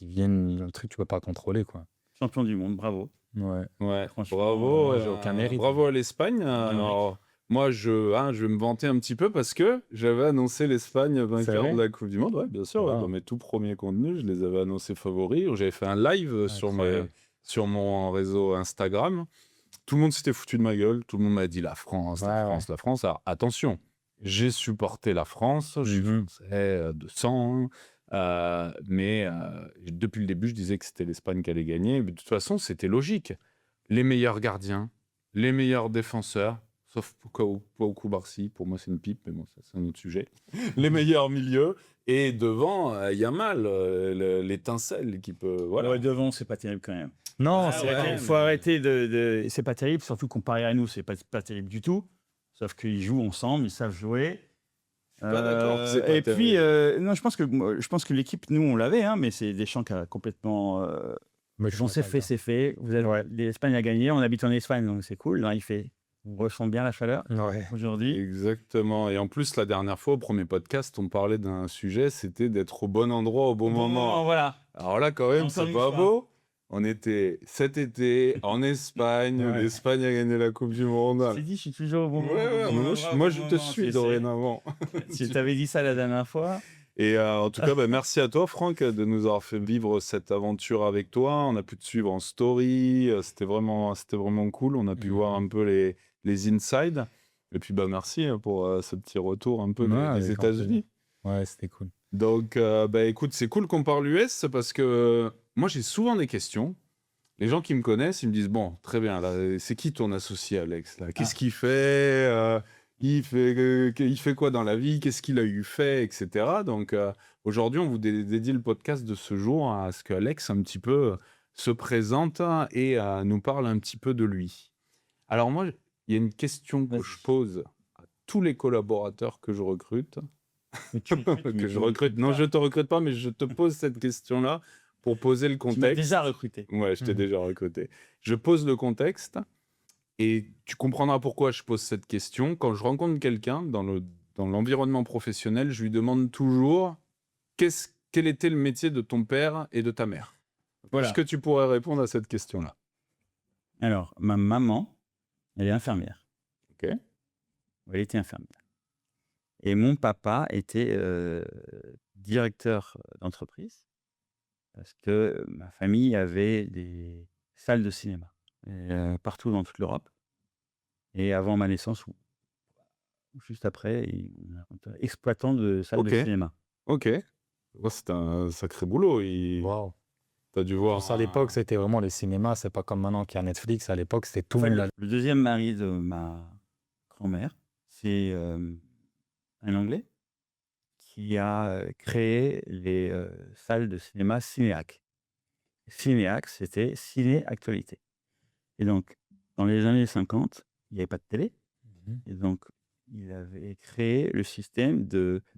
viennent, un truc que tu peux pas contrôler, quoi. Champion du monde, bravo. Ouais. Ouais, Franchement, bravo. j'ai aucun mérite. Bravo à l'Espagne. Alors, moi, je vais me vanter un petit peu parce que j'avais annoncé l'Espagne C'est vainqueur vrai de la Coupe du Monde. Ouais, bien sûr. Wow. Ouais, dans mes tout premiers contenus, je les avais annoncés favoris. J'avais fait un live Incroyable. sur mon réseau Instagram. Tout le monde s'était foutu de ma gueule. Tout le monde m'a dit la France, la Ouais, France, la France. Alors, attention, j'ai supporté la France. Je suis français de sang. Mais depuis le début, je disais que c'était l'Espagne qui allait gagner. Mais de toute façon, c'était logique. Les meilleurs gardiens, les meilleurs défenseurs, sauf Pau Cubarsí, pour moi c'est une pipe, mais bon, ça c'est un autre sujet. Les meilleurs milieux, et devant, il y a mal, l'étincelle qui peut... Voilà. Ouais, devant, c'est pas terrible quand même. Non, C'est c'est ouais, vrai, vrai. il faut arrêter c'est pas terrible, surtout comparé à nous, c'est pas terrible du tout. Sauf qu'ils jouent ensemble, ils savent jouer. pas d'accord que c'est pas et puis, terrible. non, je pense que l'équipe, nous, on l'avait, hein, mais c'est Deschamps qui a complètement. Mais je Bon, suis c'est d'accord fait. L'Espagne a gagné, on habite en Espagne, donc c'est cool. Là, on ressent bien la chaleur avec toi. Ouais. aujourd'hui. Exactement. Et en plus, la dernière fois, au premier podcast, on parlait d'un sujet, c'était d'être au bon endroit au bon moment. Voilà. Alors là, quand même, Encore c'est une pas fois. beau. On était cet été en Espagne, où Ouais. l'Espagne a gagné la Coupe du Monde. C'est dit, je suis toujours au bon moment. Ouais, moi, je te suis dorénavant. Tu t'avais dit ça la dernière fois. Et en tout cas, merci à toi, Franck, de nous avoir fait vivre cette aventure avec toi. On a pu te suivre en story. C'était vraiment cool. On a pu voir un peu les insides. Et puis, merci pour ce petit retour un peu Ouais, des avec grand États-Unis. Ouais, c'était cool. Donc, écoute, c'est cool qu'on parle US parce que moi, j'ai souvent des questions. Les gens qui me connaissent, ils me disent, bon, très bien, là, c'est qui ton associé, Alex là? Qu'est-ce qu'il fait il fait quoi dans la vie? Qu'est-ce qu'il a eu fait, etc. Donc, aujourd'hui, on vous dédie le podcast de ce jour à ce qu'Alex, un petit peu, se présente et nous parle un petit peu de lui. Alors, moi, il y a une question que Vas-y. je pose à tous les collaborateurs que je recrute. Que je recrute. Non, je te recrute pas, mais je te pose cette question-là pour poser le Tu m'as contexte. déjà recruté. Ouais, je t'ai Mhm. déjà recruté. Je pose le contexte et tu comprendras pourquoi je pose cette question. Quand je rencontre quelqu'un dans l'environnement professionnel, je lui demande toujours quel était le métier de ton père et de ta mère. Voilà. Est-ce que tu pourrais répondre à cette question-là? Alors, ma maman, elle est infirmière. Ok. Elle était infirmière. Et mon papa était directeur d'entreprise parce que ma famille avait des salles de cinéma partout dans toute l'Europe. Et avant ma naissance, ou juste après, on était exploitant de salles de Ok. cinéma. Ok. Ouais, c'est un sacré boulot. Waouh. T'as dû voir. À l'époque, c'était vraiment les cinémas. C'est pas comme maintenant qu'il y a Netflix. À l'époque, c'était tout le monde. Le deuxième mari de ma grand-mère, c'est un Anglais qui a créé les salles de cinéma Cinéac. Cinéac, c'était ciné-actualité. Et donc, dans les années 50, il n'y avait pas de télé. Mhm. Et donc, il avait créé le système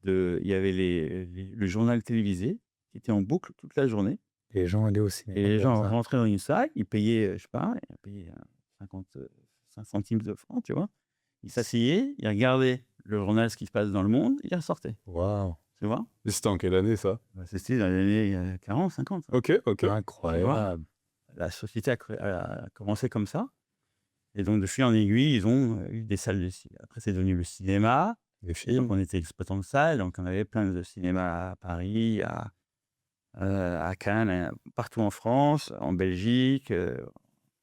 il y avait le journal télévisé qui était en boucle toute la journée. Les gens allaient au cinéma. Et les gens pour ça. rentraient dans une salle, ils payaient, je sais pas, ils payaient 55 centimes de francs, tu vois. Ils s'asseyaient, ils regardaient le journal, ce qui se passe dans le monde, ils ressortaient, Waouh. tu vois. Et c'était en quelle année, ça? C'était dans les années 40, 50. Ok. Incroyable. La société a commencé comme ça. Et donc, de fil en aiguille, ils ont eu des salles de cinéma. Après, c'est devenu le cinéma. Les Donc, films. on était exploitant de salles. Donc, on avait plein de cinémas à Paris, à Cannes, partout en France, en Belgique,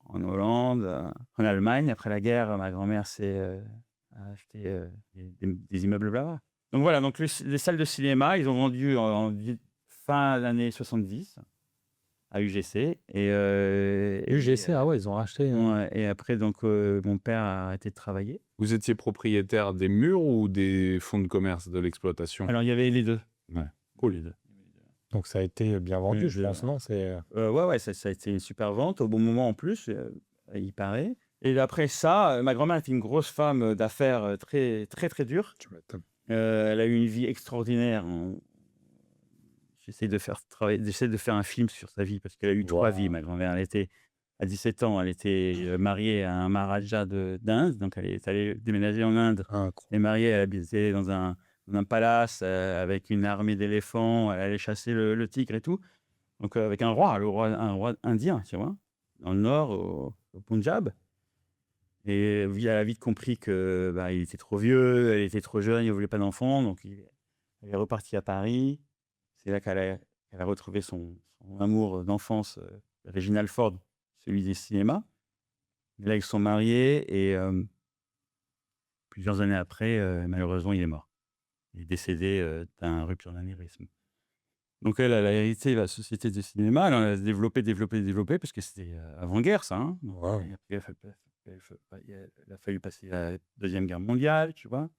en Hollande, en Allemagne. Après la guerre, ma grand-mère a acheté des immeubles là-bas. Donc, voilà. Donc, les salles de cinéma, ils ont vendu en fin d'année 70 à UGC. UGC, ah ouais, ils ont racheté. Ouais, et après, donc, mon père a arrêté de travailler. Vous étiez propriétaire des murs ou des fonds de commerce de l'exploitation? Alors, il y avait les deux. Ouais. Cool, les deux. Donc ça a été bien vendu, je pense, non? Ouais, ça a été une super vente, au bon moment en plus, il paraît. Et après ça, ma grand-mère était une grosse femme d'affaires très, très, très dure. Tu m'étonnes. Elle a eu une vie extraordinaire. J'essaie de faire un film sur sa vie parce qu'elle a eu 3 vies, ma grand-mère. Elle était, à 17 ans, elle était mariée à un Maharaja d'Inde. Donc, elle est allée déménager en Inde. Elle est mariée, elle habitait dans un palace avec une armée d'éléphants. Elle allait chasser le tigre et tout. Donc, avec un roi indien, tu vois, dans le nord, au Punjab. Et elle a vite compris que il était trop vieux, elle était trop jeune, il ne voulait pas d'enfant. Donc, elle est repartie à Paris. C'est là qu'elle a retrouvé son amour d'enfance, Reginald Ford, celui des cinémas. Et là, ils se sont mariés et plusieurs années après, malheureusement, il est mort. Il est décédé d'une rupture d'anévrisme. Donc, elle a hérité la société de cinéma. Elle en a développé parce que c'était avant-guerre, ça. Hein. Donc, Wow. et après, il a fallu passer la Deuxième Guerre mondiale, tu vois.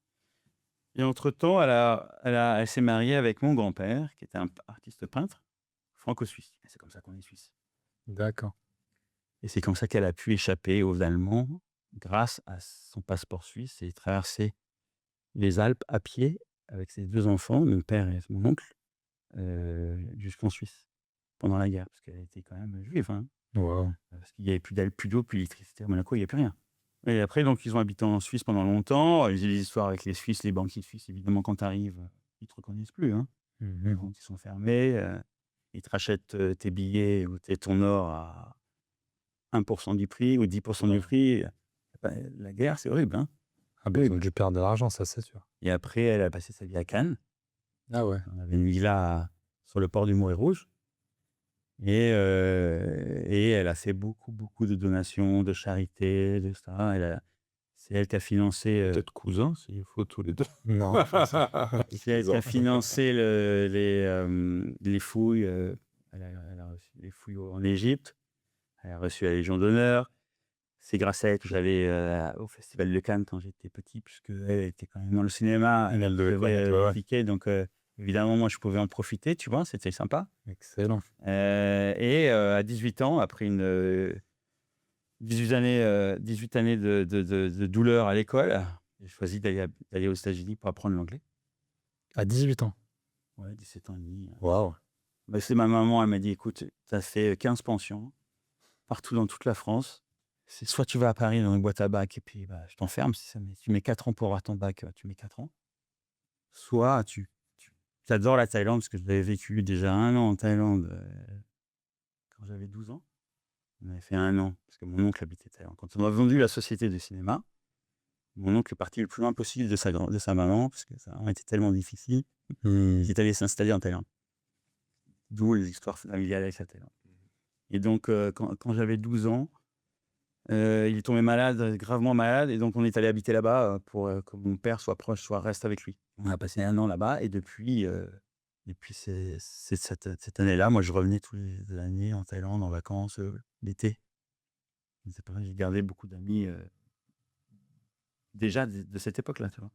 Et entre-temps, elle s'est mariée avec mon grand-père, qui était un artiste peintre franco-suisse. Et c'est comme ça qu'on est suisse. D'accord. Et c'est comme ça qu'elle a pu échapper aux Allemands grâce à son passeport suisse et traverser les Alpes à pied avec ses 2 enfants, mon père et mon oncle, jusqu'en Suisse pendant la guerre, parce qu'elle était quand même juive. Hein. Wow. Parce qu'il n'y avait plus d'ailes, plus d'eau, plus d'électricité à Monaco, il n'y avait plus rien. Et après, donc, ils ont habité en Suisse pendant longtemps. Ils ont des histoires avec les Suisses, les banquiers suisses. Évidemment, quand tu arrives, ils ne te reconnaissent plus. Hein. Donc, ils sont fermés. Ils te rachètent tes billets ou ton or à 1% du prix ou 10% du prix. La guerre, c'est horrible. Hein. Ah ben, ils ont dû perdre de l'argent, ça c'est sûr. Et après, elle a passé sa vie à Cannes. Ah ouais. On avait une villa sur le port du Mouret Rouge. Et elle a fait beaucoup, beaucoup de donations, de charité, de ça. C'est elle qui a financé. Peut-être cousins, s'il faut tous les deux. Non. C'est elle qui a financé les fouilles. Elle a reçu les fouilles en Égypte. Elle a reçu la Légion d'honneur. C'est grâce à elle que j'allais au Festival de Cannes quand j'étais petit, puisqu'elle était quand même dans le cinéma. Elle devait piquer, donc évidemment, moi, je pouvais en profiter, tu vois, c'était sympa. Excellent. Et à 18 ans, après 18 années de douleur à l'école, j'ai choisi d'aller aux États-Unis pour apprendre l'anglais. À 18 ans. Ouais, 17 ans et demi. Waouh. C'est ma maman, elle m'a dit, écoute, tu as fait 15 pensions, partout dans toute la France. C'est soit tu vas à Paris dans une boîte à bac et puis je t'enferme, tu mets 4 ans pour avoir ton bac, tu mets 4 ans. Soit tu adores la Thaïlande, parce que j'avais vécu déjà 1 an en Thaïlande quand j'avais 12 ans. On avait fait 1 an, parce que mon oncle habitait Thaïlande. Quand on a vendu la société de cinéma, mon oncle est parti le plus loin possible de sa maman, parce que ça a été tellement difficile. Il est allé s'installer en Thaïlande. D'où les histoires familiales avec la Thaïlande. Et donc, quand j'avais 12 ans, il est tombé malade, gravement malade, et donc on est allé habiter là-bas pour que mon père soit proche, soit reste avec lui. On a passé 1 an là-bas, et depuis cette année-là, moi je revenais tous les années en Thaïlande en vacances l'été. C'est pareil, j'ai gardé beaucoup d'amis déjà de cette époque-là, tu vois.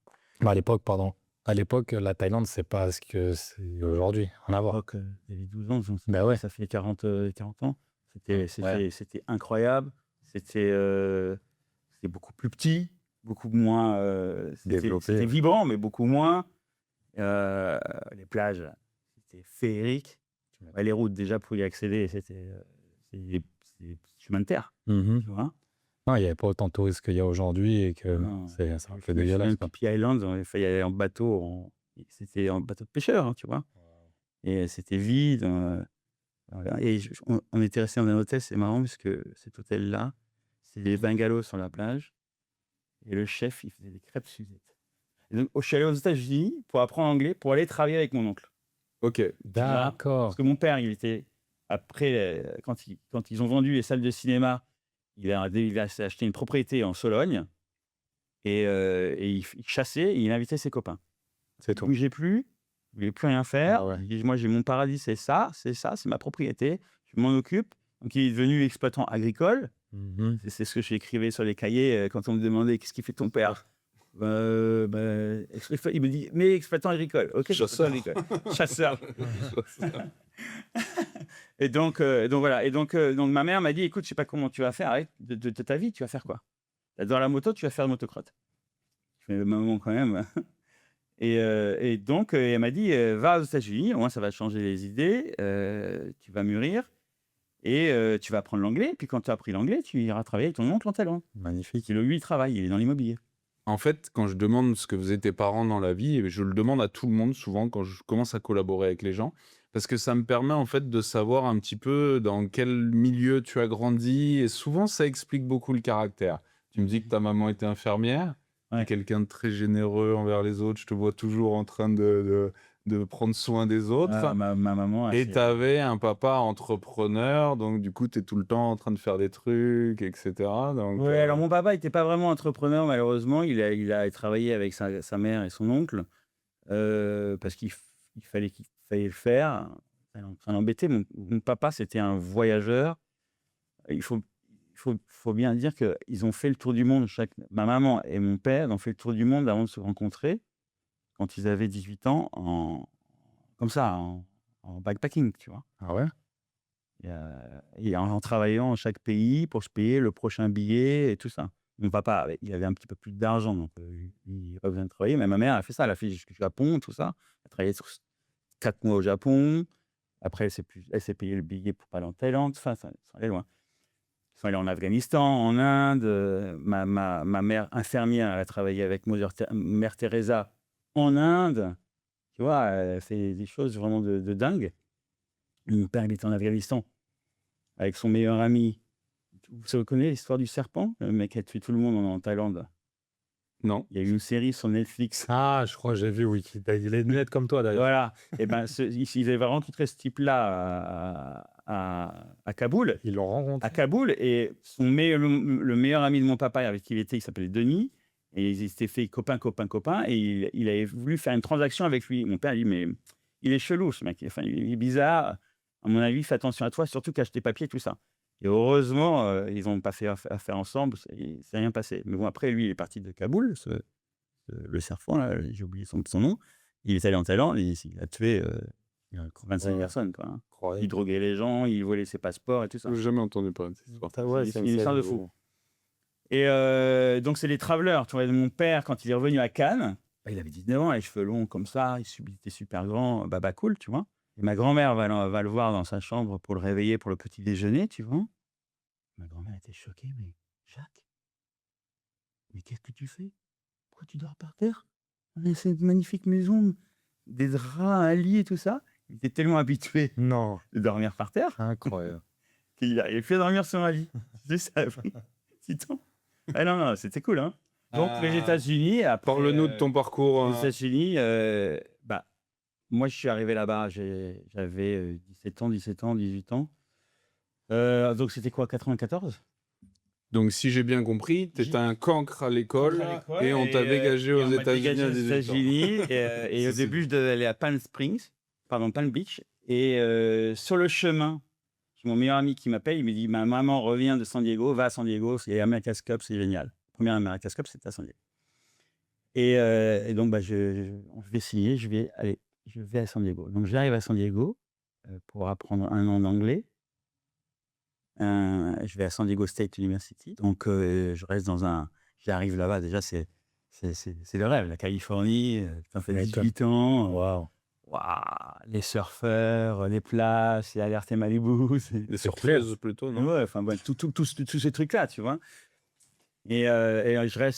À l'époque, la Thaïlande, c'est pas ce que c'est aujourd'hui. Rien à voir. J'avais 12 ans, donc Bah ouais. ça fait 40 ans. C'était incroyable. C'était beaucoup plus petit, beaucoup moins Développé. C'était vibrant, mais beaucoup moins. Les plages, c'était féerique. Les routes, déjà, pour y accéder, c'était des chemins de terre. Tu vois. Non, il n'y avait pas autant de touristes qu'il y a aujourd'hui et que c'est un peu dégueulasse. Phi Island, il fallait y aller en bateau. C'était en bateau de pêcheur, hein, tu vois. Et c'était vide. Voilà. Et on était resté dans un hôtel, c'est marrant, parce que cet hôtel-là, c'est des bungalows sur la plage. Et le chef, il faisait des crêpes Suzette. Et donc, je suis allé aux États-Unis pour apprendre l'anglais, pour aller travailler avec mon oncle. Ok. D'accord. Parce que mon père, il était, après, quand ils ont vendu les salles de cinéma, il a acheté une propriété en Sologne. Et il chassait, et il invitait ses copains. C'est tout. Il ne bougeait plus, il ne voulait plus rien faire. Ah ouais. Il dit, moi, j'ai mon paradis, c'est ça, c'est ma propriété. je m'en occupe. Donc, il est devenu exploitant agricole. Mhm. C'est ce que j'écrivais sur les cahiers quand on me demandait qu'est-ce qu'il fait ton père. Il me dit, mais exploitant agricole. Ok, Chasseur. exploitant agricole. Chasseur. Et donc voilà. Et donc ma mère m'a dit, écoute, je sais pas comment tu vas faire arrête de ta vie, tu vas faire quoi? Dans la moto, tu vas faire motocross. Je fais maman quand même. Et donc elle m'a dit, va aux États-Unis, au moins ça va changer les idées, tu vas mûrir et tu vas apprendre l'anglais. Puis quand tu as appris l'anglais, tu iras travailler avec ton oncle en Thaïlande. Magnifique. Lui, il travaille, il est dans l'immobilier. En fait, quand je demande ce que faisaient tes parents dans la vie, et je le demande à tout le monde souvent quand je commence à collaborer avec les gens, parce que ça me permet en fait de savoir un petit peu dans quel milieu tu as grandi, et souvent ça explique beaucoup le caractère. Tu me dis que ta maman était infirmière, tu es Ouais. quelqu'un de très généreux envers les autres, je te vois toujours en train de prendre soin des autres. Ah, ma maman, Et tu avais un papa entrepreneur, donc du coup, tu es tout le temps en train de faire des trucs, etc. Donc, ouais, alors mon papa n'était pas vraiment entrepreneur, malheureusement. Il a travaillé avec sa mère et son oncle parce il fallait le faire. Ça l'embêtait. Mon papa, c'était un voyageur. Il faut bien dire qu'ils ont fait le tour du monde. Ma maman et mon père ont fait le tour du monde avant de se rencontrer quand ils avaient 18 ans, comme ça, en backpacking, tu vois. Ah ouais? Et en travaillant dans chaque pays pour se payer le prochain billet et tout ça. Mon papa, il avait un petit peu plus d'argent, donc il n'a pas besoin de travailler. Mais ma mère a fait ça, elle a fait jusqu'au Japon, tout ça. Elle a travaillé 4 mois au Japon. Après, elle s'est payé le billet pour pas aller en Thaïlande. Enfin, ça allait loin. Ils sont allés en Afghanistan, en Inde. Ma mère infirmière, elle a travaillé avec Mère Teresa en Inde. Tu vois, elle fait des choses vraiment de dingue. Mon père, il était en Afghanistan avec son meilleur ami. Vous connaissez l'histoire du serpent? Le mec qui a tué tout le monde en Thaïlande. non. Il y a eu une série sur Netflix. Ah, je crois que j'ai vu, oui. Il a les lunettes comme toi, d'ailleurs. Voilà. Et ben, ils avaient rencontré ce type-là à Kaboul. Ils l'ont rencontré. À Kaboul. Et le meilleur ami de mon papa avec qui il s'appelait Denis. Et ils s'étaient fait copain. Et il avait voulu faire une transaction avec lui. Mon père dit, mais il est chelou, ce mec. Enfin, il est bizarre. À mon avis, fais attention à toi, surtout cache tes papiers, tout ça. Et heureusement, ils n'ont pas fait affaire ensemble. C'est rien passé. Mais bon, après, lui, il est parti de Kaboul, le serpent, là, j'ai oublié son nom. Il est allé en Thaïlande et il a tué 25 personnes. Quoi, hein. Il droguait les gens, il volait ses passeports et tout ça. Je n'ai jamais entendu parler de cette histoire. C'est une histoire de fou. Et donc, c'est les travelers. Tu vois, mon père, quand il est revenu à Cannes, il avait 19 ans, les cheveux longs comme ça, il était super grand, baba cool, tu vois. Et ma grand-mère va le voir dans sa chambre pour le réveiller pour le petit déjeuner, tu vois. Ma grand-mère était choquée, mais Jacques, mais qu'est-ce que tu fais? Pourquoi tu dors par terre? On a cette magnifique maison, des draps, un lit et tout ça. Il était tellement habitué Non. de dormir par terre Incroyable. qu'il n'arrivait plus à dormir sur un lit. C'est ça. Ah non, c'était cool, hein. Donc, les États-Unis, après... Parle-nous de ton parcours. Les États-Unis, moi, je suis arrivé là-bas, j'avais 17 ans, 18 ans. Donc, c'était quoi, 94? Donc, si j'ai bien compris, tu étais un cancre à l'école et on t'a dégagé aux États-Unis à 18 ans. Et au début, je devais aller à Palm Beach. Et sur le chemin, j'ai mon meilleur ami qui m'appelle, il me dit, ma maman revient de San Diego, va à San Diego, c'est America's Cup, c'est génial. Première America's Cup, c'était à San Diego. Et donc, je vais signer, je vais à San Diego. Donc, j'arrive à San Diego pour apprendre 1 an d'anglais. Je vais à San Diego State University. Donc, je reste j'arrive là-bas, déjà, c'est le rêve. La Californie, tu fais 18 ans. Waouh. Les surfeurs, les plages, les alertes Malibu. Les surprises plutôt, non? Ouais, enfin, tous ces trucs-là, tu vois. Et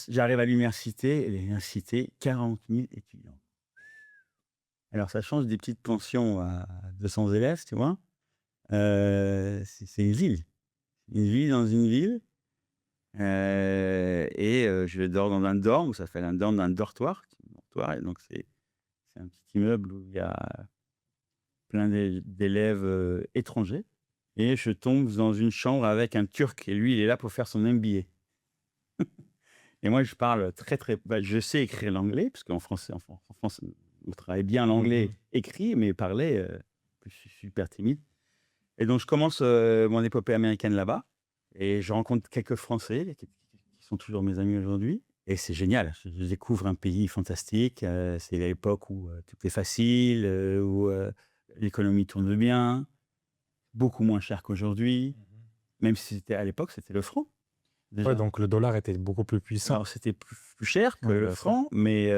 j'arrive à l'université, et l'université, 40 000 étudiants. Alors, ça change des petites pensions à 200 élèves, tu vois. C'est une ville. Une ville dans une ville. Je dors dans un dorme, ça s'appelle un dortoir. Et donc, c'est un petit immeuble où il y a plein d'élèves étrangers. Et je tombe dans une chambre avec un Turc. Et lui, il est là pour faire son MBA. Et moi, je parle je sais écrire l'anglais, parce qu'en France, on travaille bien l'anglais écrit, mais parler, je suis super timide. Et donc, je commence mon épopée américaine là-bas. Et je rencontre quelques Français qui sont toujours mes amis aujourd'hui. Et c'est génial. Je découvre un pays fantastique. C'est l'époque où tout est facile, où l'économie tourne bien, beaucoup moins cher qu'aujourd'hui. Même si à l'époque, c'était le franc. Déjà. Ouais, donc le dollar était beaucoup plus puissant. Alors, c'était plus cher que le franc, mais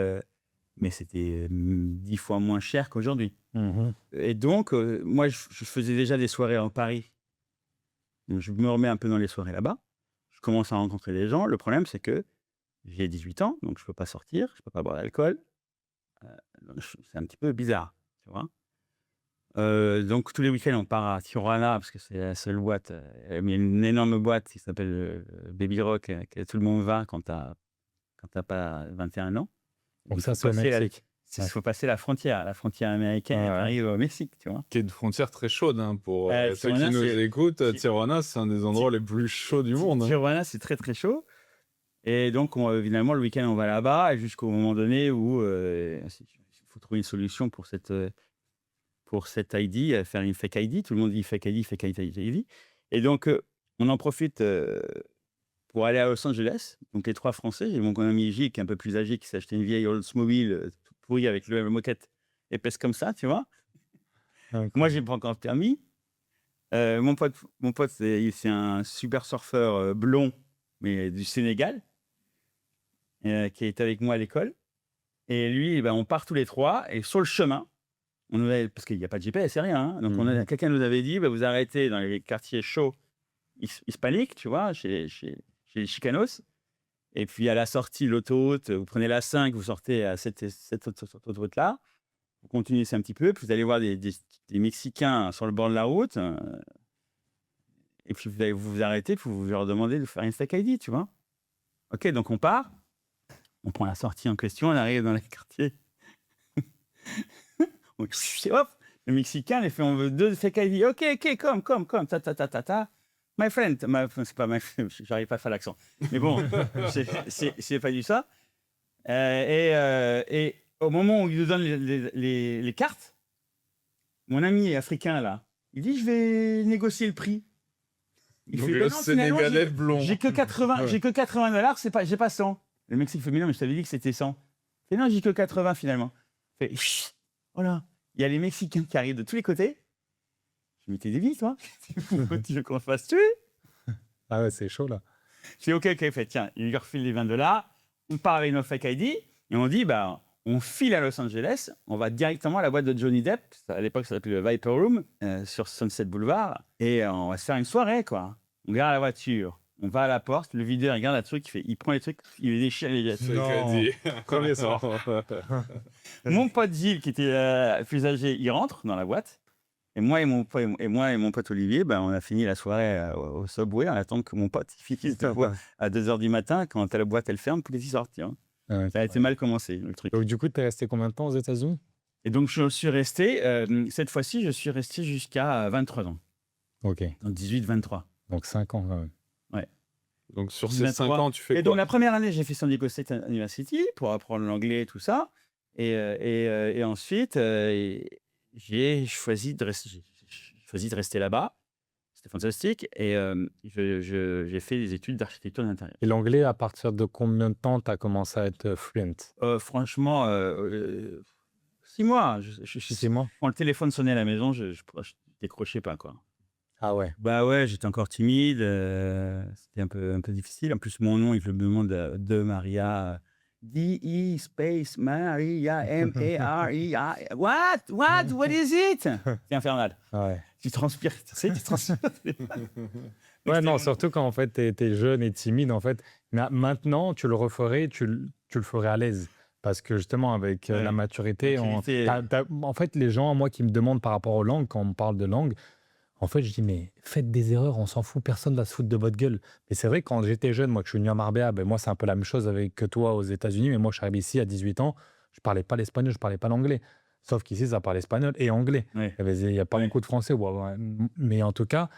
c'était 10 fois moins cher qu'aujourd'hui. Et donc, moi, je faisais déjà des soirées en Paris. Donc, je me remets un peu dans les soirées là-bas. Je commence à rencontrer des gens. Le problème, c'est que j'ai 18 ans, donc je ne peux pas sortir, je ne peux pas boire d'alcool. C'est un petit peu bizarre, tu vois. Donc, tous les week-ends, on part à Tijuana, parce que c'est la seule boîte. Il y a une énorme boîte qui s'appelle Baby Rock, que tout le monde va quand tu n'as pas 21 ans. Donc ça, c'est au Mexique. Il faut passer la frontière américaine, elle arrive au Mexique, tu vois. Qui est une frontière très chaude pour ceux Tijuana, qui nous écoutent. Tijuana, c'est un des endroits les plus chauds du monde. Tijuana, c'est très très chaud. Et donc, finalement, le week-end, on va là-bas jusqu'au moment donné où il faut trouver une solution pour cette ID, faire une fake ID. Tout le monde dit fake ID. Et donc, on en profite pour aller à Los Angeles. Donc, les 3 Français. J'ai mon ami Gilles, qui est un peu plus âgé, qui s'est acheté une vieille Oldsmobile toute pourrie avec le moquette épaisse comme ça, tu vois. Moi, j'ai pas encore le permis. Mon pote, c'est un super surfeur blond, mais du Sénégal, qui est avec moi à l'école. Et lui, on part tous les 3. Et sur le chemin, parce qu'il n'y a pas de GPS, c'est rien. Hein. Donc, quelqu'un nous avait dit, vous arrêtez dans les quartiers chauds hispaniques, tu vois, chez les Chicanos. Et puis, à la sortie de l'autoroute, vous prenez la 5, vous sortez à cette autoroute-là. Vous continuez un petit peu, puis vous allez voir des Mexicains sur le bord de la route. Et puis, vous arrêtez, puis vous leur demandez de faire une fake ID, tu vois. OK, donc on part. On prend la sortie en question, on arrive dans les quartiers. Hop, le Mexicain, il fait, on veut 2 fake ID. OK, comme, ta. My friend, c'est pas my friend, j'arrive pas à faire l'accent. Mais bon, c'est pas du ça. Et au moment où il nous donne les cartes, mon ami africain, là, il dit, je vais négocier le prix. Il Donc, fait, le Sénégalais blond. J'ai que $80, j'ai pas 100. Le Mexique fait, mais non, mais je t'avais dit que c'était 100. Il fait, non, j'ai que 80 finalement. Il fait, voilà, il y a les Mexicains qui arrivent de tous les côtés. Je m'étais dit, toi, tu veux qu'on se fasse tuer? Ah ouais, c'est chaud là. Je dis, OK, fait, tiens, il lui refile les $20. On part avec nos fake ID et on dit, on file à Los Angeles, on va directement à la boîte de Johnny Depp. À l'époque, ça s'appelait le Viper Room, sur Sunset Boulevard. Et on va se faire une soirée, quoi. On garde la voiture, on va à la porte, le videur, il regarde le truc, il prend les trucs, il les déchire, il les jette. Premier sort. Mon pote Gilles, qui était plus âgé, il rentre dans la boîte. Et moi et mon pote Olivier, on a fini la soirée au Subway en attendant que mon pote finisse de boire à 2h du matin. Quand la boîte elle ferme, puis les y sortir. Ça a été mal commencé, le truc. Donc, du coup, tu es resté combien de temps aux États-Unis? Et donc, je suis resté, cette fois-ci, je suis resté jusqu'à 23 ans. OK. Donc, 18-23. Donc, 5 ans quand même. Ouais. Donc, sur ces 5 ans, tu fais et quoi? donc, la première année, j'ai fait San Diego State University pour apprendre l'anglais et tout ça. Et ensuite, j'ai choisi de rester là-bas. C'était fantastique. Et j'ai fait des études d'architecture d'intérieur. Et l'anglais, à partir de combien de temps tu as commencé à être fluent? Franchement, 6 mois. 6 mois. Quand le téléphone sonnait à la maison, je décrochais pas, quoi. Ah ouais. Bah ouais, j'étais encore timide. C'était un peu difficile. En plus, mon nom, il me demande de Maria. D-E space Maria M-A-R-I-A. What is it? C'est infernal. Ouais. Tu transpires, tu sais, Ouais, non, surtout quand en fait t'es jeune et timide en fait. Mais maintenant, tu le referais, tu le ferais à l'aise. Parce que justement, avec la maturité, en fait, les gens, moi, qui me demandent par rapport aux langues, quand on me parle de langue, en fait, je dis, mais faites des erreurs, on s'en fout, personne ne va se foutre de votre gueule. Mais c'est vrai, quand j'étais jeune, moi, que je suis venu à Marbella, moi, c'est un peu la même chose que toi aux États-Unis, mais moi, je suis arrivé ici à 18 ans, je ne parlais pas l'espagnol, je ne parlais pas l'anglais. Sauf qu'ici, ça parle espagnol et anglais. Ouais. Il n'y a pas beaucoup de français. Mais en tout cas,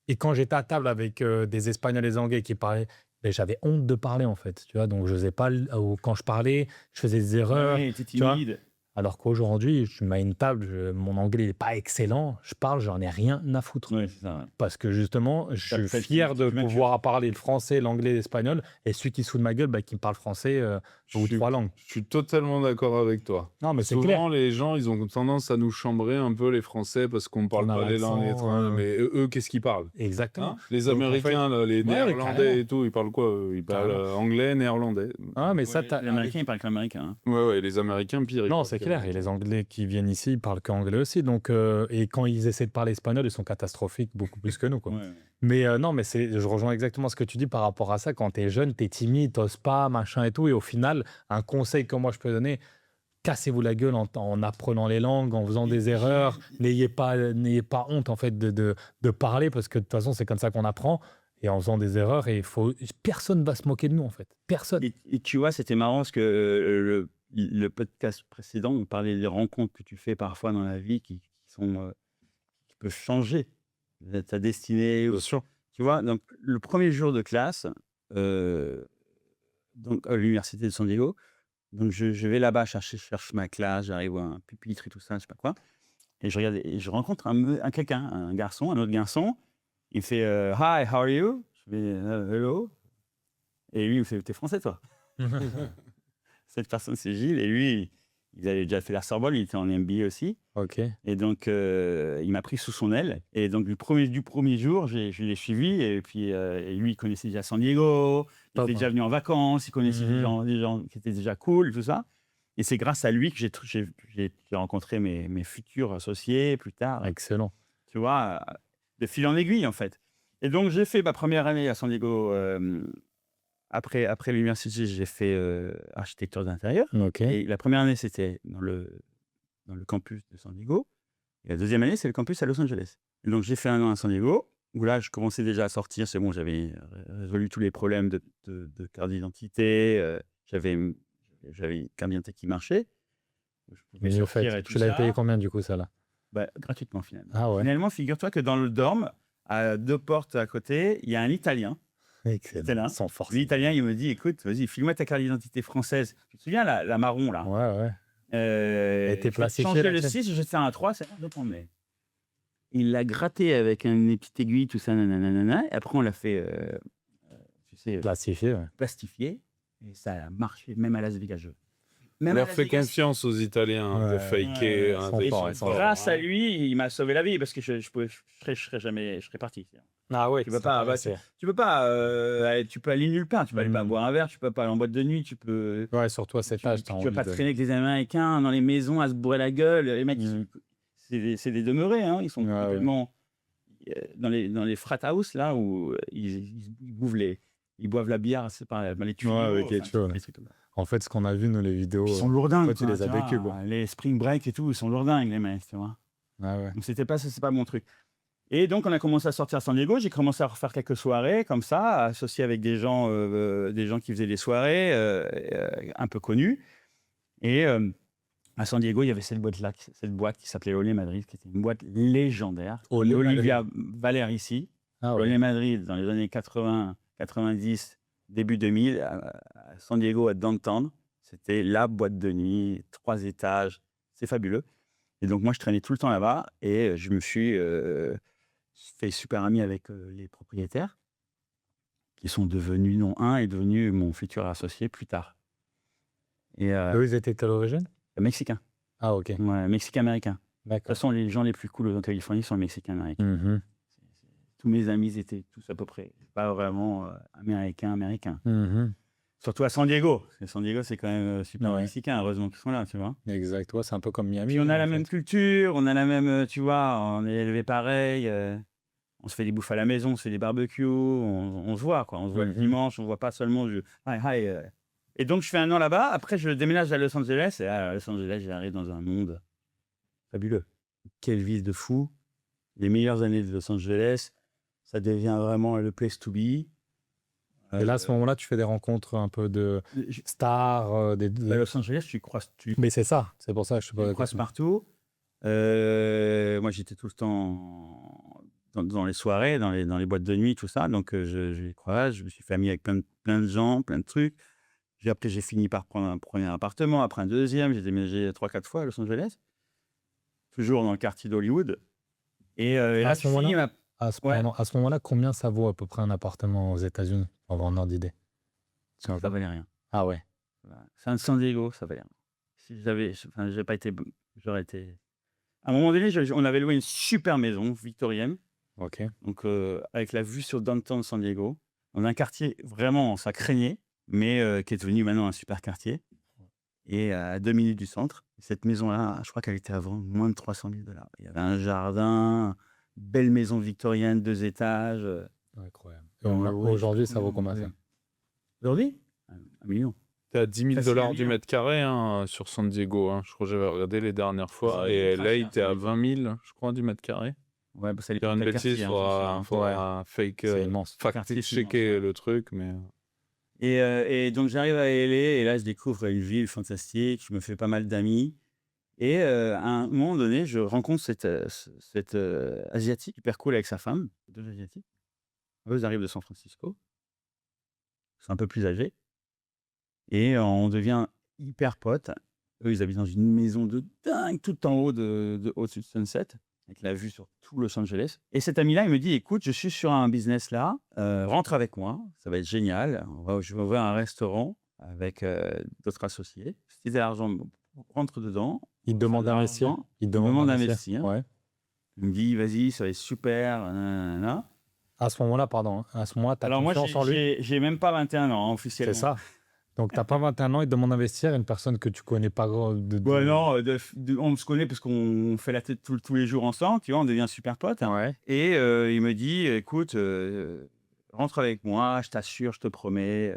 et quand j'étais à table avec des Espagnols et des Anglais qui parlaient, j'avais honte de parler, en fait. Tu vois, donc, je n'osais pas, quand je parlais, je faisais des erreurs. Ouais, t'es timide. Alors qu'aujourd'hui, je mets à une table, mon anglais n'est pas excellent, je parle, j'en ai rien à foutre. Oui, c'est ça. Ouais. Parce que justement, je suis Peut-être fier de tu m'as pouvoir parler le français, l'anglais, l'espagnol, et celui qui se fout de ma gueule, qui me parle français Je ou suis, 3 langues. je suis totalement d'accord avec toi. Non, mais c'est clair. Souvent, les gens, ils ont tendance à nous chambrer un peu les Français parce qu'on ne parle On a pas les langues l'accent, étrangères. Mais eux, qu'est-ce qu'ils parlent? Exactement. Hein, les Donc, en Américains, là, les ouais, Néerlandais carrément. et tout, ils parlent quoi? Ils parlent Carrément. anglais, néerlandais. Ah, mais ça, Ouais, les Américains, ils parlent que l'américain. Hein. Ouais, les Américains, pire. ils Non, parlent c'est que clair. Et anglais. les Anglais qui viennent ici, ils parlent qu'anglais aussi. Donc, et quand ils essaient de parler espagnol, ils sont catastrophiques, beaucoup plus que nous, quoi. Ouais. Mais non, mais je rejoins exactement ce que tu dis par rapport à ça. Quand tu es jeune, tu es timide, t'oses pas, machin et tout. Et au final, un conseil que moi je peux donner, cassez-vous la gueule en apprenant les langues, en faisant des erreurs. N'ayez pas honte en fait de parler parce que de toute façon, c'est comme ça qu'on apprend. Et en faisant des erreurs, personne va se moquer de nous en fait. Personne. Et tu vois, c'était marrant parce que le podcast précédent, on parlait des rencontres que tu fais parfois dans la vie qui peuvent changer ta destinée. Bien sûr. Tu vois, donc le premier jour de classe, donc à l'université de San Diego, donc je vais là-bas je cherche ma classe, j'arrive à un pupitre et tout ça, je sais pas quoi, et je regarde et je rencontre quelqu'un, un autre garçon, il me fait Hi, how are you? Je fais Hello, et lui il me fait T'es français toi? Cette personne c'est Gilles, et lui il avait déjà fait la Sorbonne, il était en MBA aussi. Ok. Et donc, il m'a pris sous son aile. Et donc, du premier jour, je l'ai suivi. Et puis, et lui, il connaissait déjà San Diego. Il Top, était déjà venu en vacances. Il connaissait des gens qui étaient déjà cool, tout ça. Et c'est grâce à lui que j'ai rencontré mes futurs associés plus tard. Excellent. Tu vois, de fil en aiguille, en fait. Et donc, j'ai fait ma première année à San Diego. Après l'université, j'ai fait architecture d'intérieur. Ok. Et la première année, c'était dans le campus de San Diego. Et la deuxième année, c'est le campus à Los Angeles. Et donc, j'ai fait un an à San Diego, où là, je commençais déjà à sortir. C'est bon, j'avais résolu tous les problèmes de carte d'identité. J'avais une carte d'identité qui marchait. Je pouvais Mais au sortir fait, et tout tu l'avais ça. payé combien du coup, ça là? Bah, gratuitement, finalement. Ah ouais. Finalement, figure-toi que dans le dorm, à 2 portes à côté, il y a un Italien. C'était là. Excellent. Sans force. L'Italien, il me dit, écoute, vas-y, file-moi ta carte d'identité française. Tu te souviens, la marron, là? Ouais, ouais. Et t'es plastifié, Changer la le tienne. 6, je fais un 3, c'est de prendre. Mais il l'a gratté avec une petite aiguille, tout ça, nanana. Et après, on l'a fait, tu sais, Plastifié, ouais. plastifier. Et ça a marché, même à Las Vegas. On Même à leur Las fait Vegas. confiance aux Italiens de Ouais. faker. Ils un sont truc. forts, ils sont forts. Grâce à lui, il m'a sauvé la vie parce que je serais parti. Ah ouais. Tu peux pas, tu peux pas, tu peux aller nulle part. Tu peux aller pas boire un verre, tu peux pas aller en boîte de nuit, tu peux. Ouais, surtout à cet âge, Tu peux pas traîner avec des Américains dans les maisons à se bourrer la gueule. Les mecs, c'est des demeurés, hein. Ils sont complètement dans les frat house là où ils boivent la bière, c'est pas les tuyaux. Ouais, avec les tuyaux, des trucs comme ça. En fait, ce qu'on a vu nous les vidéos. Ils sont lourdingues. toi, tu quoi, les as vois, vécus, quoi. Les spring break et tout, ils sont lourdingues les mecs, tu vois. Ah ouais. Donc c'est pas mon truc. Et donc on a commencé à sortir à San Diego. J'ai commencé à refaire quelques soirées comme ça, associé avec des gens qui faisaient des soirées un peu connus. Et à San Diego, il y avait cette boîte qui s'appelait Olé Madrid, qui était une boîte légendaire. Olé Olivia Valère ici. Ah ouais. Olé Madrid dans les années 80, 90, début 2000 à San Diego, à Downtown. C'était la boîte de nuit, 3 étages. C'est fabuleux. Et donc moi, je traînais tout le temps là-bas et je me suis fait super ami avec les propriétaires qui sont devenus, non un, est devenu mon futur associé plus tard. Et Eux, ils étaient de quelle origine? mexicain. Ah ok. Ouais, mexicain-américain. De toute D'accord. façon, les gens les plus cool en Californie sont les mexicains-américains. Mhm. Tous mes amis étaient tous à peu près, pas vraiment américains. Mhm. Surtout à San Diego. Parce que San Diego, c'est quand même super Ouais. mexicain. Heureusement qu'ils sont là, tu vois. Exact. Ouais, c'est un peu comme Miami. Puis on a la en même fait. culture, on a la même, tu vois, on est élevé pareil. On se fait des bouffes à la maison, on se fait des barbecues, on se voit, quoi. On se voit le dimanche, on voit pas seulement. Hi. Et donc, je fais un an là-bas. Après, je déménage à Los Angeles. Et à Los Angeles, j'arrive dans un monde fabuleux. Quelle ville de fou. Les meilleures années de Los Angeles. Ça devient vraiment le place to be. Et là, à ce moment-là, tu fais des rencontres un peu de stars, À Los Angeles, tu Mais c'est ça. C'est pour ça que je te pose la croises question. partout. Moi, j'étais tout le temps dans les soirées, dans les boîtes de nuit, tout ça. Donc, je les croise. Je me suis fait ami avec plein de gens, plein de trucs. Après, j'ai fini par prendre un premier appartement, après un deuxième. J'ai déménagé 3-4 fois à Los Angeles, toujours dans le quartier d'Hollywood. Et là, À ce je finis moment-là, ma... à ce moment-là, combien ça vaut à peu près un appartement aux États-Unis? Pour avoir un ordre d'idée. Ça valait rien. Ah ouais. Voilà. San Diego, ça valait rien. Si j'ai pas été, j'aurais été. À un moment donné, on avait loué une super maison victorienne, Ok. donc avec la vue sur downtown San Diego. On a un quartier vraiment, ça craignait, mais qui est devenu maintenant un super quartier. Et à 2 minutes du centre. Cette maison-là, je crois qu'elle était à vendre moins de $300 000. Il y avait un jardin, belle maison victorienne, 2 étages. Incroyable. Et on l'a loué, Aujourd'hui, je sais ça pas vaut combien combien on ça? Aujourd'hui, 1 million. T'es à 10 000 Facile, dollars un du million. mètre carré hein, sur San Diego. Hein. Je crois que j'avais regardé les dernières fois. C'est Et ultra là, il cher, était à San Diego. 20 000, je crois, du mètre carré. Ouais, ça Dire une dépend quel bêtise, quartier, il hein, c'est sûr, hein. faudra fake, C'est immense. Quartier, c'est immense, checker ouais. le truc. Mais... Et donc, j'arrive à LA et là, je découvre une ville fantastique. Je me fais pas mal d'amis. Et à un moment donné, je rencontre cette Asiatique hyper cool avec sa femme, 2 Asiatiques. Eux, ils arrivent de San Francisco. Ils sont un peu plus âgés. Et on devient hyper potes. Eux, ils habitent dans une maison de dingue, tout en haut au-dessus de Sunset, avec la vue sur tout Los Angeles. Et cet ami-là, il me dit, écoute, je suis sur un business là, rentre avec moi, ça va être génial. Je vais ouvrir un restaurant avec d'autres associés. Si tu as de l'argent, rentre dedans. Il te demande d'investir. l'argent, Il te il me demande demande d'investir. d'investir. Ouais. Il me dit, vas-y, ça va être super. Nanana. À ce moment-là, pardon. Hein. À ce moment-là, tu as Alors moi, confiance en lui. j'ai même pas 21 ans, hein, C'est officiellement. ça. Donc, tu n'as pas 21 ans, il te demande d'investir une personne que tu connais pas. Ouais, non, on se connaît parce qu'on fait la tête tous les jours ensemble, tu vois, on devient super potes. Ouais. Et il me dit, écoute, rentre avec moi, je t'assure, je te promets.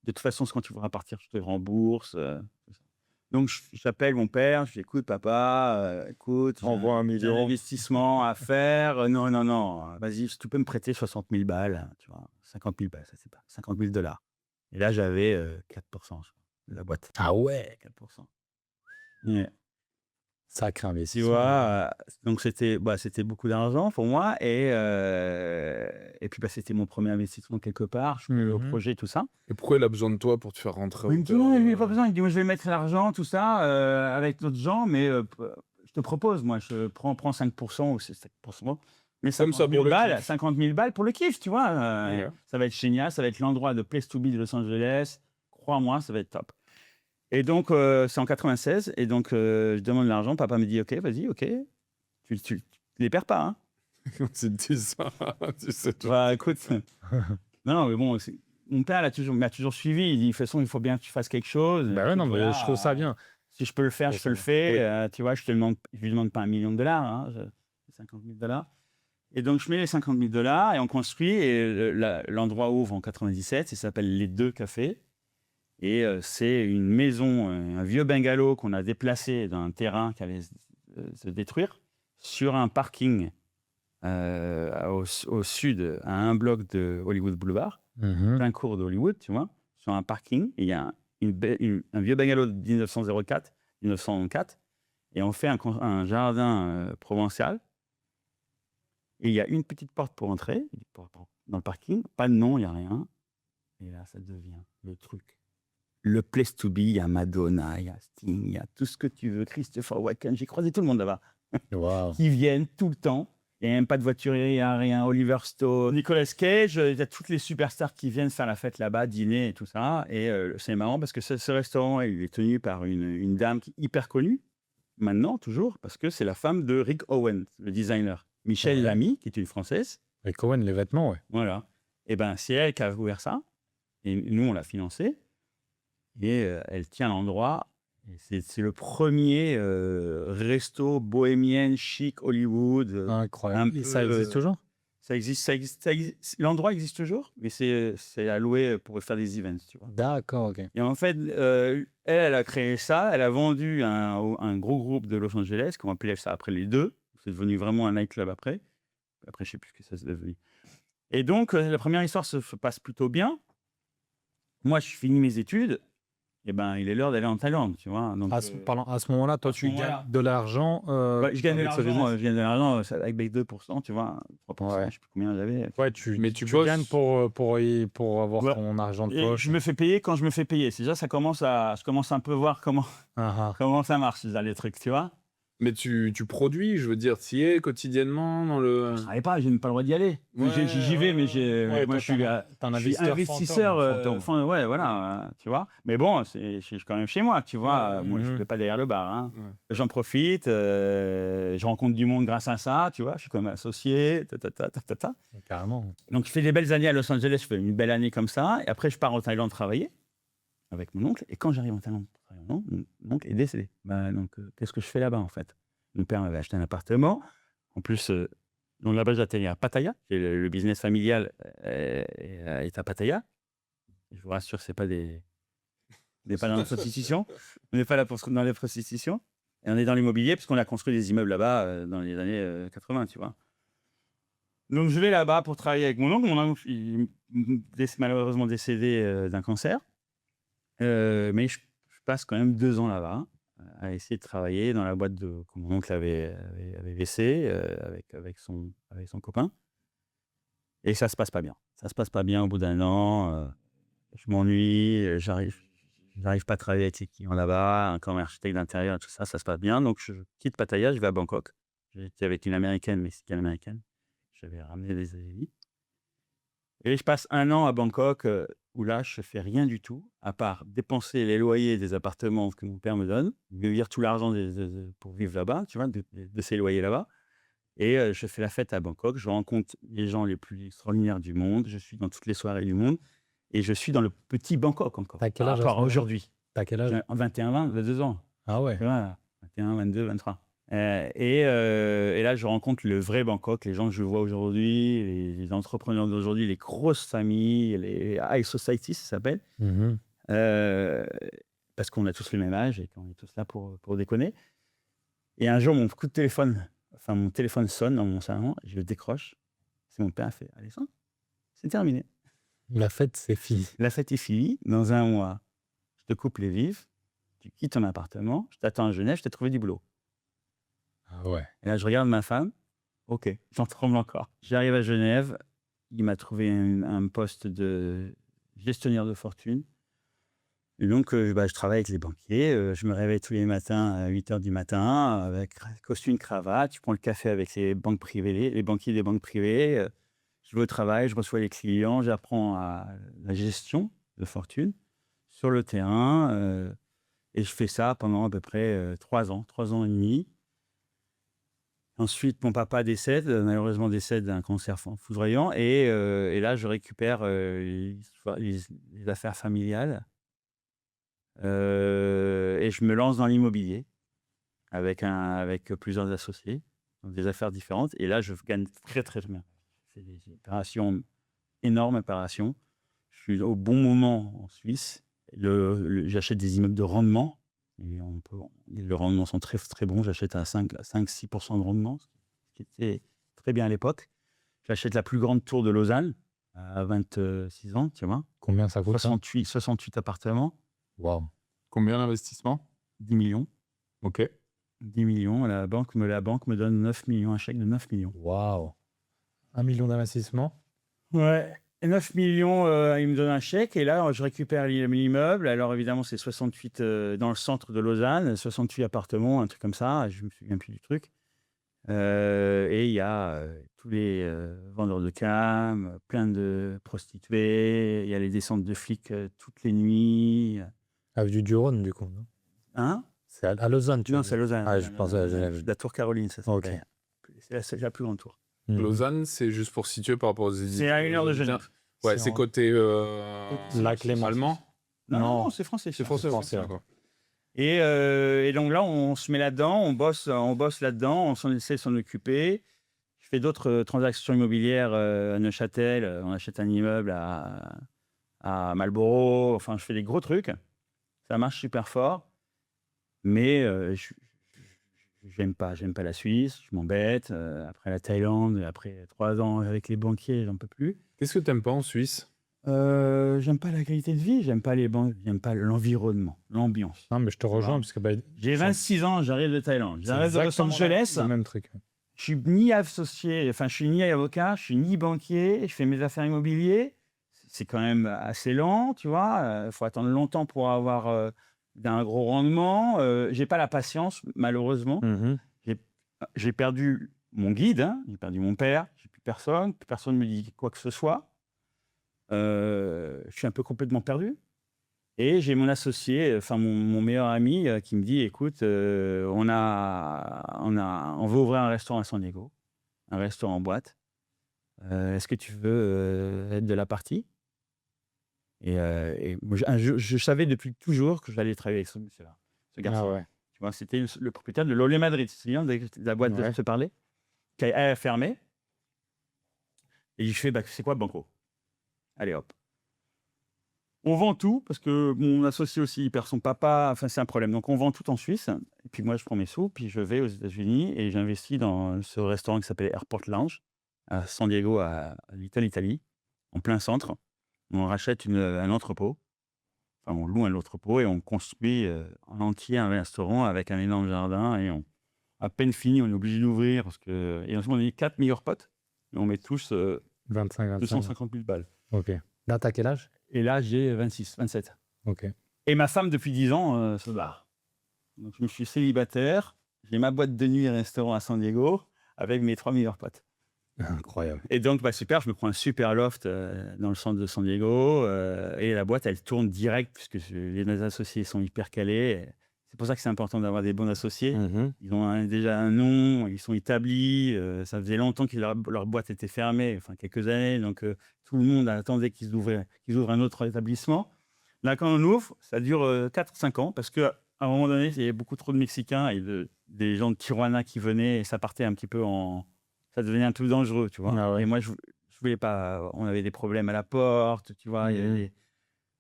De toute façon, quand tu voudras partir, je te rembourse. Donc, j'appelle mon père, je lui dis, écoute, papa, écoute, Envoie 1 j'ai un million. investissement à faire. Non, vas-y, si tu peux me prêter 60 000 balles, tu vois, 50 000 balles, ça c'est pas, 50 000 $. Et là, j'avais 4% je crois, de la boîte. Ah ouais. 4%. Ouais. Sacré Tu investissement. vois, donc c'était beaucoup d'argent pour moi. Et puis, c'était mon premier investissement quelque part. Je me au projet, tout ça. Et pourquoi il a besoin de toi pour te faire rentrer Il me dit, non, il n'y a pas besoin. Il dit, moi, je vais mettre l'argent, tout ça, avec d'autres gens, mais je te propose, moi, je prends 5% ou c'est 5%. Mais Comme ça, pour le kiff. 50 000 balles pour le kiff, tu vois. Ouais. Ça va être génial, ça va être l'endroit de place to be de Los Angeles. Crois-moi, ça va être top. Et donc, c'est en 96. Et donc, je demande l'argent. Papa me dit, OK, vas-y, OK. Tu les perds pas, hein. Tu te dis ça, tu sais tout. Bah, écoute. non, mais bon, mon père m'a toujours suivi. Il dit, de toute façon, il faut bien que tu fasses quelque chose. Bah ouais, non, mais Voilà, je trouve ça bien. Si je peux le faire, je te le fais. Tu vois, je lui demande pas $1 million, hein, 50 000 $. Et donc, je mets les 50 000 $ et on construit. Et l'endroit ouvre en 97. Il s'appelle Les Deux Cafés. Et c'est une maison, un vieux bungalow qu'on a déplacé d'un terrain qui allait se détruire sur un parking au sud, à un bloc de Hollywood Boulevard, plein cours d'Hollywood, tu vois, sur un parking. Et il y a un vieux bungalow de 1904, et on fait un jardin provincial. Et il y a une petite porte pour entrer dans le parking, pas de nom, il n'y a rien. Et là, ça devient le truc. Le place to be, il y a Madonna, il y a Sting, il y a tout ce que tu veux, Christopher Walken, j'ai croisé tout le monde là-bas. Wow. Qui viennent tout le temps. Il n'y a même pas de voiturier, il n'y a rien. Oliver Stone, Nicolas Cage, il y a toutes les superstars qui viennent faire la fête là-bas, dîner et tout ça. Et c'est marrant parce que ce restaurant, il est tenu par une dame qui est hyper connue, maintenant, toujours, parce que c'est la femme de Rick Owens, le designer. Michel Lamy, qui est une Française. Rick Owens, les vêtements, ouais. Voilà. Et ben, c'est elle qui a ouvert ça. Et nous, on l'a financé. Et elle tient l'endroit. C'est le premier resto bohémien, chic, Hollywood. Incroyable. Et ça existe toujours? Ça existe. L'endroit existe toujours, mais c'est à louer pour faire des events, tu vois. D'accord, ok. Et en fait, elle a créé ça. Elle a vendu un gros groupe de Los Angeles, qu'on appelait ça après les Deux. C'est devenu vraiment un nightclub après. Après, je ne sais plus ce que ça s'est devenu. Et donc, la première histoire se passe plutôt bien. Moi, je finis mes études. eh ben, il est l'heure d'aller en Thaïlande, tu vois. Donc, À ce moment-là, toi, à ce tu moment-là. gagnes de l'argent. je gagne de avec ce l'argent, business. je gagne de l'argent avec 2%, tu vois, 3%, Ouais. je sais plus combien j'avais. Ouais, Mais tu bosses- gagnes pour avoir Ouais. ton argent de Et poche. je me fais payer quand je me fais payer. C'est déjà, je commence un peu à voir Ah, comment ça marche, déjà, les trucs, tu vois. Mais tu produis, je veux dire, tu y es quotidiennement dans le. Je travaille pas, j'ai même pas le droit d'y aller. Ouais, J'y vais, mais ouais, moi toi, je suis, t'es un je suis investisseur investisseur. fantôme. Enfin, ouais, voilà, tu vois. Mais bon, je suis quand même chez moi, tu vois. Ouais, Moi, je ne mhm. vais pas derrière le bar. Hein. Ouais. J'en profite, je rencontre du monde grâce à ça, tu vois. Je suis comme associé, ta. Carrément. Donc, je fais des belles années à Los Angeles, je fais une belle année comme ça. Et après, je pars en Thaïlande travailler avec mon oncle. Et quand j'arrive en Thaïlande, mon oncle est décédé. Donc, qu'est-ce que je fais là-bas, en fait? Mon père m'avait acheté un appartement. En plus, donc là-bas, j'atterris à Pattaya. Le business familial est à Pattaya. Je vous rassure, c'est pas pas dans la prostitution. On n'est pas là pour dans les prostitutions. Et on est dans l'immobilier, puisqu'on a construit des immeubles là-bas dans les années 80, tu vois. Donc, je vais là-bas pour travailler avec mon oncle. Mon oncle, il est malheureusement décédé d'un cancer. Mais je passe quand même 2 ans là-bas à essayer de travailler dans la boîte que mon oncle avait laissée avec son copain. Et ça se passe pas bien. Ça se passe pas bien au bout d'un an. Je m'ennuie, j'arrive pas à travailler avec les clients là-bas, comme architecte d'intérieur, tout ça, ça se passe bien. Donc, je quitte Pattaya, je vais à Bangkok. J'étais avec une américaine, mexicaine-américaine. J'avais ramené des amis. Et je passe 1 an à Bangkok où là, je ne fais rien du tout, à part dépenser les loyers des appartements que mon père me donne, lui vire tout l'argent pour vivre là-bas, tu vois, de ces loyers là-bas. Et je fais la fête à Bangkok, je rencontre les gens les plus extraordinaires du monde, je suis dans toutes les soirées du monde, et je suis dans le petit Bangkok encore, T'as quel par âge à rapport ce à moment-là? aujourd'hui. T'as quel âge? J'ai 21, 22 ans. Ah ouais. Tu vois, 21, 22, 23. Et là, je rencontre le vrai Bangkok, les gens que je vois aujourd'hui, les entrepreneurs d'aujourd'hui, les grosses familles, les high society, ça s'appelle. Mhm. Parce qu'on a tous le même âge et qu'on est tous là pour déconner. Et un jour, mon téléphone sonne dans mon salon, je le décroche. C'est mon père, il fait « Alessandre, c'est terminé. La fête, c'est fini. La fête est finie, dans 1 mois, je te coupe les vifs, tu quittes ton appartement, je t'attends à Genève, je t'ai trouvé du boulot. » Ah ouais. Et là, je regarde ma femme. OK, j'en tremble encore. J'arrive à Genève. Il m'a trouvé un poste de gestionnaire de fortune. Et donc, je travaille avec les banquiers. Je me réveille tous les matins à 8 h du matin avec costume, cravate. Je prends le café avec les banques privées, les banquiers des banques privées. Je vais au travail, je reçois les clients, j'apprends la gestion de fortune sur le terrain. Et je fais ça pendant à peu près 3 ans et demi. Ensuite, mon papa malheureusement décède d'un cancer foudroyant. Et là, je récupère les affaires familiales. Et je me lance dans l'immobilier avec plusieurs associés dans des affaires différentes. Et là, je gagne très, très bien. C'est des opérations, énormes opérations. Je suis au bon moment en Suisse. J'achète des immeubles de rendement. Et les rendements sont très, très bons. J'achète à 5-6% de rendement, ce qui était très bien à l'époque. J'achète la plus grande tour de Lausanne à 26 ans, tu vois. Combien ça coûte? 68 appartements. Waouh. Combien d'investissement? 10 millions. Ok. 10 millions. La banque me donne 9 millions, un chèque de 9 millions. Waouh. 1 million d'investissement? Ouais. Et 9 millions, il me donne un chèque. Et là, je récupère l'immeuble. Alors, évidemment, c'est 68 dans le centre de Lausanne, 68 appartements, un truc comme ça. Je me souviens plus du truc. Et il y a tous les vendeurs de cam, plein de prostituées. Il y a les descentes de flics toutes les nuits. Avenue du Rhône, du coup, non? Hein? C'est à Lausanne, tu Non, veux c'est dire. Lausanne. Ah, je pensais à Genève. La tour Caroline, ça Ok. s'appelle. C'est la plus grande tour. Mhm. Lausanne, c'est juste pour situer par rapport aux éditions. C'est à 1 heure de Genève. Ouais, C'est c'est en- côté Lac Léman. allemand. Non, c'est français. C'est français, français, ouais. ouais. D'accord. Et donc là, on se met là-dedans, on bosse là-dedans, on essaie de s'en occuper. Je fais d'autres transactions immobilières à Neuchâtel. On achète un immeuble à Marlborough. Enfin, je fais des gros trucs. Ça marche super fort. Mais j'aime pas la Suisse. Je m'embête. Après la Thaïlande, après 3 ans avec les banquiers, j'en peux plus. Qu'est-ce que t'aimes pas en Suisse? J'aime pas la qualité de vie, j'aime pas les banques, j'aime pas l'environnement, l'ambiance. Non, mais je te rejoins, Voilà. parce que bah, J'ai 26 ans, j'arrive de Thaïlande. J'arrive de Los exactement Angeles. le même truc. Je suis ni associé, enfin, je suis ni avocat, je suis ni banquier, je fais mes affaires immobilières. C'est quand même assez lent, tu vois. Il faut attendre longtemps pour avoir d'un gros rendement. J'ai pas la patience, malheureusement. J'ai perdu mon guide, hein, j'ai perdu mon père, j'ai plus personne me dit quoi que ce soit. Je suis un peu complètement perdu. Et j'ai mon associé, enfin mon meilleur ami, qui me dit, écoute, on veut ouvrir un restaurant à San Diego, un restaurant en boîte. Est-ce que tu veux être de la partie? Et moi, je savais depuis toujours que j'allais travailler avec ce monsieur-là, ce garçon. Ah ouais. Tu vois, c'était le propriétaire de l'Olé Madrid, c'est bien de la boîte de Ouais. se parler, qui a fermé. Et je fais, bah, c'est quoi Banco? Allez hop. On vend tout, parce que mon associé aussi, il perd son papa, enfin c'est un problème. Donc on vend tout en Suisse, et puis moi je prends mes sous, puis je vais aux États-Unis et j'investis dans ce restaurant qui s'appelle Airport Lounge, à San Diego, à Little Italy, en plein centre. On rachète un entrepôt, enfin on loue un entrepôt et on construit en entier un restaurant avec un énorme jardin, et à peine fini, on est obligé d'ouvrir, parce que, et ensuite on est 4 meilleurs potes, et on met tous 25. 250 000 balles. Ok. Là, t'as quel âge? Et là j'ai 26, 27. Ok. Et ma femme, depuis 10 ans, se barre. Donc, je me suis célibataire. J'ai ma boîte de nuit et restaurant à San Diego avec mes 3 meilleurs potes. Incroyable. Et donc, bah, super, je me prends un super loft dans le centre de San Diego. Et la boîte, elle tourne direct, puisque les associés sont hyper calés. C'est pour ça que c'est important d'avoir des bons associés. Ils ont déjà un nom, ils sont établis. Ça faisait longtemps que leur boîte était fermée, enfin quelques années. Donc, tout le monde attendait qu'ils ouvrent un autre établissement. Là, quand on ouvre, ça dure 4-5 ans, parce qu'à un moment donné, il y avait beaucoup trop de Mexicains et des gens de Tijuana qui venaient, et ça partait un petit peu ça devenait un peu dangereux, tu vois. Ah ouais. Et moi, je voulais pas. On avait des problèmes à la porte, tu vois. Il y avait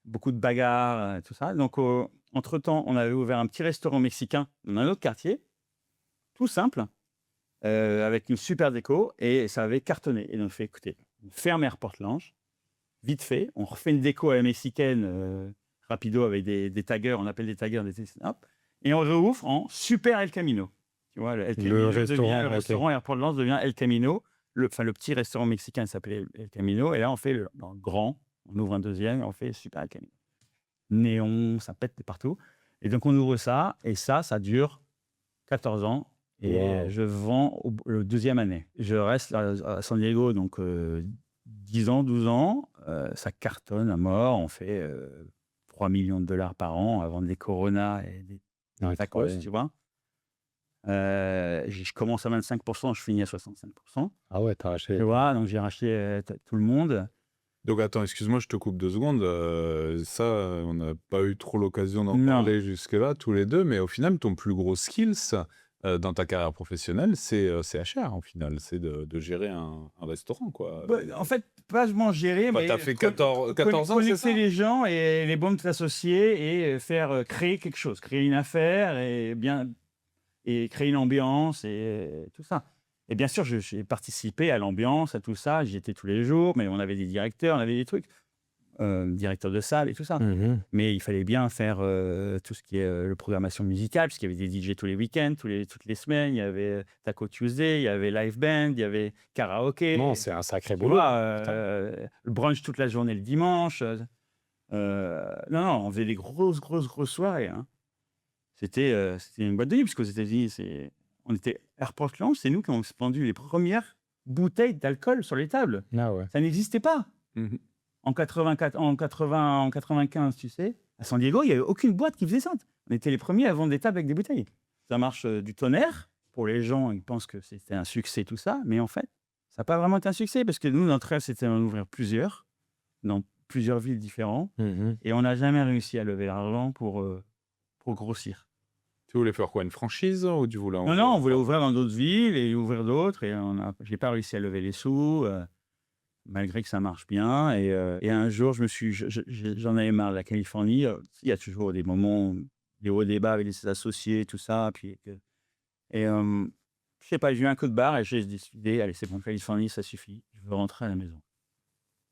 beaucoup de bagarres, tout ça. Donc, entre-temps, on avait ouvert un petit restaurant mexicain dans un autre quartier, tout simple, avec une super déco, et ça avait cartonné. Et donc, on fait, écoutez, on ferme Airport Lounge, vite fait, on refait une déco à la mexicaine, rapido, avec des taggers, on appelle des taggers des hop, et on rouvre en Super El Camino. Tu vois, Le restaurant, Airport Lounge devient El Camino. Le petit restaurant mexicain s'appelait El Camino, et là on fait le grand, on ouvre un deuxième et on fait Super El Camino. Néon, ça pète de partout. Et donc on ouvre ça, et ça dure 14 ans. Et je vends le deuxième année. Je reste à San Diego, donc 10 ans, 12 ans. Ça cartonne à mort. On fait 3 millions de dollars par an à vendre des Corona et des tacos, tu vois. Je commence à 25%, je finis à 65%. Ah ouais, t'as racheté. Tu vois, donc j'ai racheté tout le monde. Donc attends, excuse-moi, je te coupe 2 secondes. Ça, on n'a pas eu trop l'occasion d'en Non. parler jusque-là, tous les deux, mais au final, ton plus gros skills dans ta carrière professionnelle, c'est HR, au final. C'est de gérer un restaurant, quoi. Bah, en fait, pas vraiment gérer, Bah, mais t'as fait 14 ans, c'est ça? connecter les gens et les bons associés, et faire créer quelque chose, créer une affaire, et créer une ambiance et tout ça. Et bien sûr, j'ai participé à l'ambiance, à tout ça. J'y étais tous les jours, mais on avait des directeurs, on avait des trucs, directeurs de salle et tout ça. Mais il fallait bien faire tout ce qui est la programmation musicale, parce qu'il y avait des DJ tous les week-ends, toutes les semaines. Il y avait Taco Tuesday, il y avait live band, il y avait karaoké. Non, c'est un sacré Tu boulot. vois, le brunch toute la journée le dimanche. Non, on faisait des grosses soirées, hein. C'était une boîte de nuit, parce qu'aux États-Unis, on était Airport Lounge, c'est nous qui avons vendu les premières bouteilles d'alcool sur les tables. Ah ouais. Ça n'existait pas. En 95, tu sais, à San Diego, il n'y avait aucune boîte qui faisait ça. On était les premiers à vendre des tables avec des bouteilles. Ça marche du tonnerre. Pour les gens, ils pensent que c'était un succès, tout ça. Mais en fait, ça n'a pas vraiment été un succès, parce que nous, notre rêve, c'était d'en ouvrir plusieurs, dans plusieurs villes différentes. Et on n'a jamais réussi à lever l'argent pour grossir. Tu voulais faire quoi, une franchise ou tu voulais Non, on voulait ouvrir dans d'autres villes et ouvrir d'autres. Et j'ai pas réussi à lever les sous, malgré que ça marche bien. Et un jour, j'en avais marre de la Californie. Il y a toujours des moments, des hauts débats avec les associés, tout ça. Je sais pas, j'ai eu un coup de barre et j'ai décidé, allez, c'est bon, Californie, ça suffit. Je veux rentrer à la maison.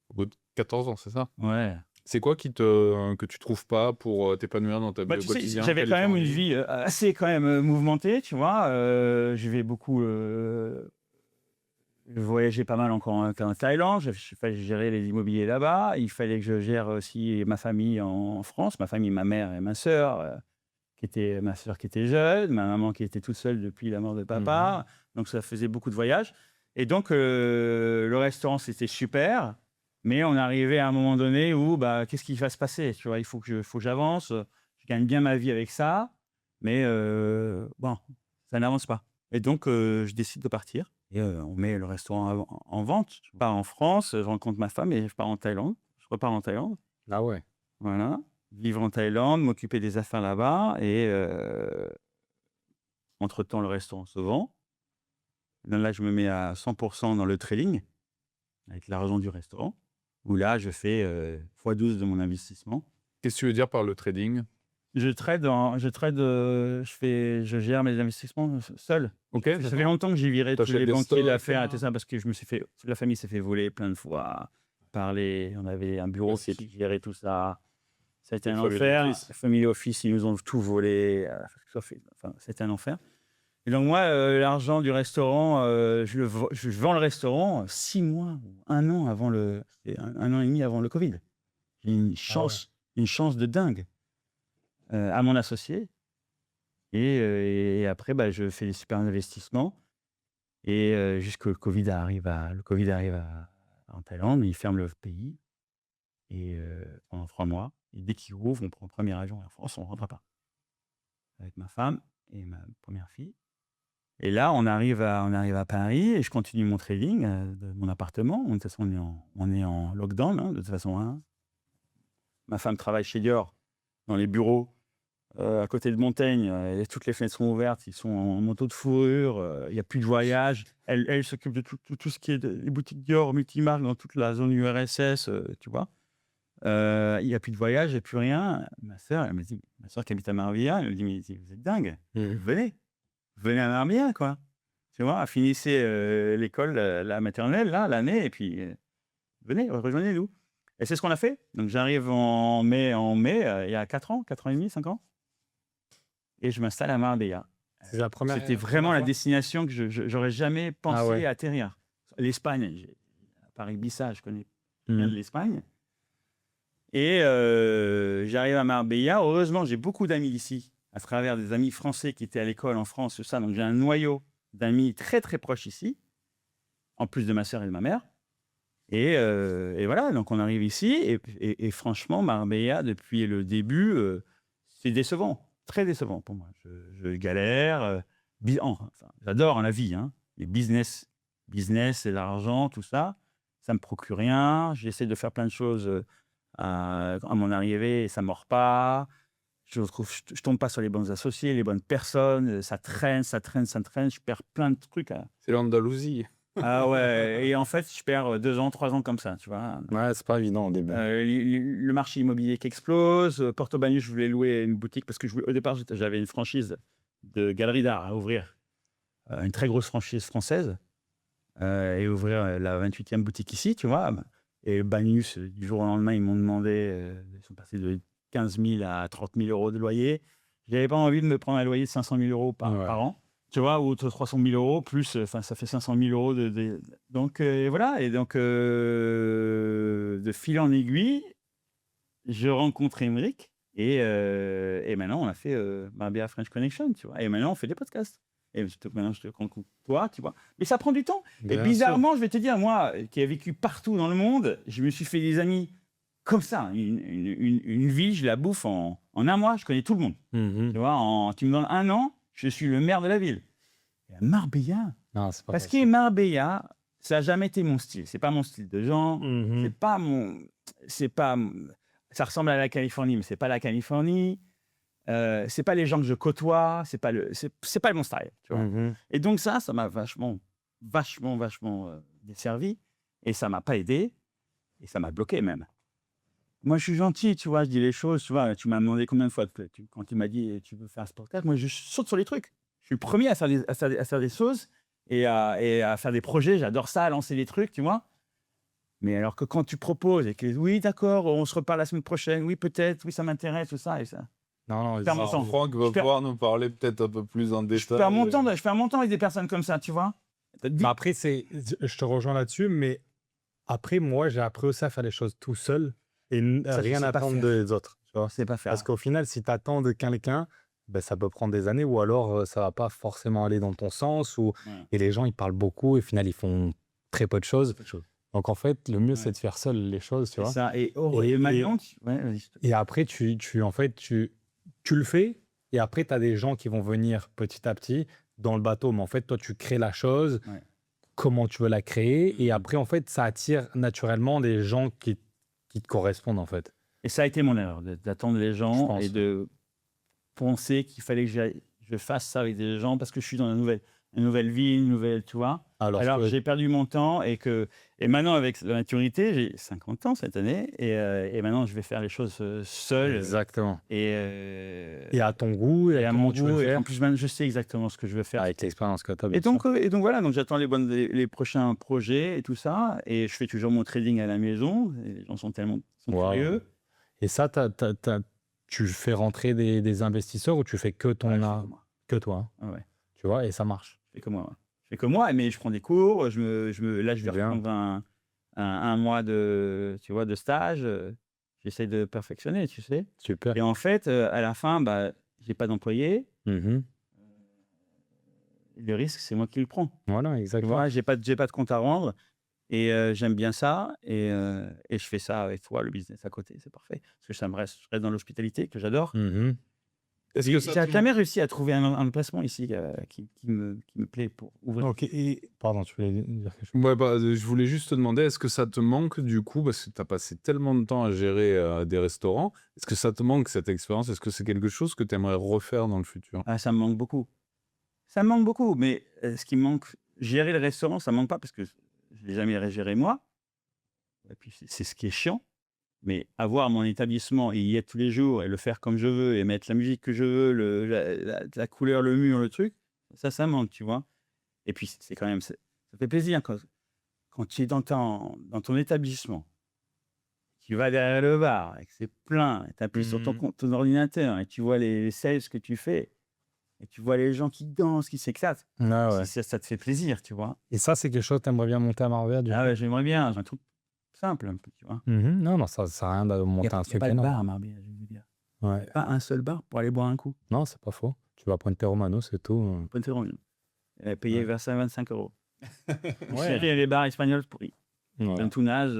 Au bout de 14 ans, c'est ça? Ouais. C'est quoi que tu trouves pas pour t'épanouir dans ta vie Bah, au tu sais, quotidien? j'avais quand même une Californie? vie assez quand même mouvementée, tu vois. Je vais beaucoup. Je voyageais pas mal encore en Thaïlande. Il fallait gérer les immobiliers là-bas. Il fallait que je gère aussi ma famille en France, ma famille, ma mère et ma sœur, ma sœur qui était jeune, ma maman qui était toute seule depuis la mort de papa. Donc ça faisait beaucoup de voyages. Et donc le restaurant c'était super, mais on arrivait à un moment donné où bah qu'est-ce qui va se passer? Tu vois, faut que j'avance. Je gagne bien ma vie avec ça, mais bon, ça n'avance pas. Et donc je décide de partir. Et on met le restaurant en vente. Je pars en France, je rencontre ma femme et je pars en Thaïlande. Je repars en Thaïlande. Ah ouais. Voilà. Vivre en Thaïlande, m'occuper des affaires là-bas. Et entre-temps, le restaurant se vend. Là, je me mets à 100% dans le trading, avec l'argent du restaurant, où là, je fais x12 de mon investissement. Qu'est-ce que tu veux dire par le trading? Je gère mes investissements seul. Ok, Ça fait longtemps que j'ai viré tous T'achètes les des banquiers stocks, d'affaires et etc. tout ça, parce que la famille s'est fait voler plein de fois, parler. On avait un bureau qui Classique. gérait tout ça. Ça a été Le un family enfer. office. La family office, ils nous ont tout volé. Enfin, c'était un enfer. Et donc moi, l'argent du restaurant, je vends le restaurant 6 mois, 1 an avant un an et demi avant le Covid. J'ai une chance de dingue à mon associé. Et après, bah, je fais des super investissements. Et jusque le Covid arrive en Thaïlande, il ferme le pays. Et pendant 3 mois. Et dès qu'il rouvre, on prend le premier avion en France, on ne rentre pas. Avec ma femme et ma première fille. Et là, on arrive à Paris et je continue mon trading de mon appartement. De toute façon, on est en lockdown, hein, de toute façon. Hein. Ma femme travaille chez Dior, dans les bureaux, à côté de Montaigne. Toutes les fenêtres sont ouvertes, ils sont en manteau de fourrure, il n'y a plus de voyage. Elle s'occupe de tout ce qui est les boutiques Dior, multimarques, dans toute la zone URSS, tu vois. Il n'y a plus de voyage, il n'y a plus rien. Ma sœur qui habite à Marbella, elle me dit, mais vous êtes dingue, venez à Marbella, quoi. Tu vois, finissez l'école, la maternelle, là, l'année, et puis venez, rejoignez-nous. Et c'est ce qu'on a fait. Donc j'arrive en mai, il y a 4 ans et demi, 5 ans. Et je m'installe à Marbella. C'est la première. C'était vraiment la fois destination que j'aurais jamais pensé Ah ouais. atterrir. L'Espagne, à Paris-Bissau, je connais bien de l'Espagne. Et j'arrive à Marbella. Heureusement, j'ai beaucoup d'amis ici, à travers des amis français qui étaient à l'école en France, tout ça. Donc j'ai un noyau d'amis très très proches ici, en plus de ma sœur et de ma mère. Et voilà, donc on arrive ici. Et franchement, Marbella, depuis le début, c'est décevant, très décevant pour moi. Je galère. Enfin, j'adore la vie, hein, les business et l'argent, tout ça. Ça me procure rien. J'essaie de faire plein de choses à mon arrivée et ça ne mord pas. Je tombe pas sur les bons associés, les bonnes personnes. Ça traîne. Je perds plein de trucs. C'est l'Andalousie. Ah ouais, et en fait, je perds 2 ans, 3 ans comme ça, tu vois. Ouais, c'est pas évident au début. Le marché immobilier qui explose. Porto Banus, je voulais louer une boutique parce que au départ, j'avais une franchise de galerie d'art à ouvrir. Une très grosse franchise française. Et ouvrir la 28e boutique ici, tu vois. Et Banus, du jour au lendemain, ils m'ont demandé, ils sont passés de 15 000 à 30 000 euros de loyer. Je n'avais pas envie de me prendre un loyer de 500 000 euros par an. Tu vois, ou 300 000 euros, plus, enfin, ça fait 500 000 euros. Donc, voilà. Et donc, de fil en aiguille, je rencontre Émeric. Et maintenant, on a fait Marbella French Connection, tu vois. Et maintenant, on fait des podcasts. Et maintenant, je te rencontre toi, tu vois. Mais ça prend du temps. Bien et bizarrement, je vais te dire, moi, qui ai vécu partout dans le monde, je me suis fait des amis comme ça. Une ville, je la bouffe en 1 mois, je connais tout le monde. Tu vois, tu me donnes 1 an, je suis le maire de la ville. Et à Marbella, Non, c'est pas parce facile. que Marbella, ça n'a jamais été mon style. C'est pas mon style de gens. Ça ressemble à la Californie, mais c'est pas la Californie. C'est pas les gens que je côtoie. C'est pas le bon style. Tu vois. Et donc ça m'a vachement desservi. Et ça m'a pas aidé. Et ça m'a bloqué même. Moi, je suis gentil, tu vois, je dis les choses, tu vois. Tu m'as demandé combien de fois, quand tu m'as dit tu veux faire un podcast, moi, je saute sur les trucs. Je suis le premier à faire des choses et à faire des projets. J'adore ça, à lancer des trucs, tu vois. Mais alors que quand tu proposes et que oui, d'accord, on se reparle la semaine prochaine, oui, peut-être, oui, ça m'intéresse, tout ça et ça. Non, Perds mon Alors, temps. Franck va Je perds- pouvoir nous parler peut-être un peu plus en Je détail. perds mon temps avec des personnes comme ça, tu vois. Mais après, je te rejoins là-dessus, mais après, moi, j'ai appris aussi à faire les choses tout seul et Ça, je rien sais pas attendre faire. des autres. Tu vois. Je sais pas faire. Parce qu'au final, si tu attends de quelqu'un, ben, ça peut prendre des années ou alors ça va pas forcément aller dans ton sens. Ouais. Et les gens, ils parlent beaucoup et au final, ils font très peu de choses. Donc, en fait, le mieux, c'est de faire seul les choses, tu C'est vois. ça. Et Et- maintenant, ouais, vas-y. Et après, en fait, tu le fais et après, tu as des gens qui vont venir petit à petit dans le bateau. Mais en fait, toi, tu crées la chose, Ouais. comment tu veux la créer. Et après, en fait, ça attire naturellement des gens qui te correspondent, en fait. Et ça a été mon erreur, d'attendre les Je gens pense. et de penser qu'il fallait que je fasse ça avec des gens parce que je suis dans une nouvelle vie, une nouvelle, tu vois. Alors que- j'ai perdu mon temps et maintenant avec la maturité, j'ai 50 ans cette année et maintenant je vais faire les choses seul Exactement. et Et à ton goût et à comment mon tu veux goût. le Et faire. en plus, maintenant, je sais exactement ce que je veux faire. Avec l'expérience que tu as. Et donc voilà, donc j'attends les prochains projets et tout ça. Et je fais toujours mon trading à la maison. Et les gens sont tellement Wow. curieux. Et ça, tu fais rentrer des investisseurs ou tu fais que ton Ouais, je fais art, comme moi. que toi, Ah ouais. tu vois, et ça marche. Je fais comme moi. Ouais. Je fais comme moi, mais je prends des cours. Là, je vais Bien. reprendre un mois de stage. J'essaie de perfectionner, tu sais. Super. Et en fait, à la fin, j'ai pas d'employé. Mhm. Le risque, c'est moi qui le prends. Voilà, Tu exactement. vois, j'ai pas de compte à rendre. Et j'aime bien ça. Et je fais ça avec toi, le business à côté. C'est parfait. Parce que je reste dans l'hospitalité, que j'adore. Mhm. Est-ce que ça J'ai te jamais réussi à trouver un placement ici qui me plaît pour ouvrir. Ok, et pardon, tu voulais dire quelque chose? Ouais, je voulais juste te demander, est-ce que ça te manque du coup, parce que tu as passé tellement de temps à gérer des restaurants, est-ce que ça te manque cette expérience? Est-ce que c'est quelque chose que tu aimerais refaire dans le futur? Ah, ça me manque beaucoup. Ça me manque beaucoup, mais ce qui me manque, gérer le restaurant, ça me manque pas parce que je l'ai jamais géré moi. Et puis c'est ce qui est chiant. Mais avoir mon établissement et y être tous les jours et le faire comme je veux et mettre la musique que je veux, la couleur, le mur, le truc, ça manque, tu vois. Et puis c'est quand même, ça fait plaisir quand tu es dans ton établissement, tu vas derrière le bar et que c'est plein, et tu appuies sur ton ordinateur et tu vois les sales que tu fais. Et tu vois les gens qui dansent, qui s'éclatent. Ah ouais. Ça te fait plaisir, tu vois. Et ça, c'est quelque chose que tu aimerais bien monter à Marbella, du coup? Ah ouais, j'aimerais bien. J'ai un truc simple, un peu, tu vois. Mhm. Non, ça sert à rien de Il n'y monter un a truc pas de énorme. bar à Marbella, je veux dire. Ouais. Pas un seul bar pour aller boire un coup. Non, c'est pas faux. Tu vas prendre tes Romano, c'est tout. Ponte Romano. Payer Ouais. vers 25 €. Ouais. Les bars espagnols pourris. Ouais. Un tournage.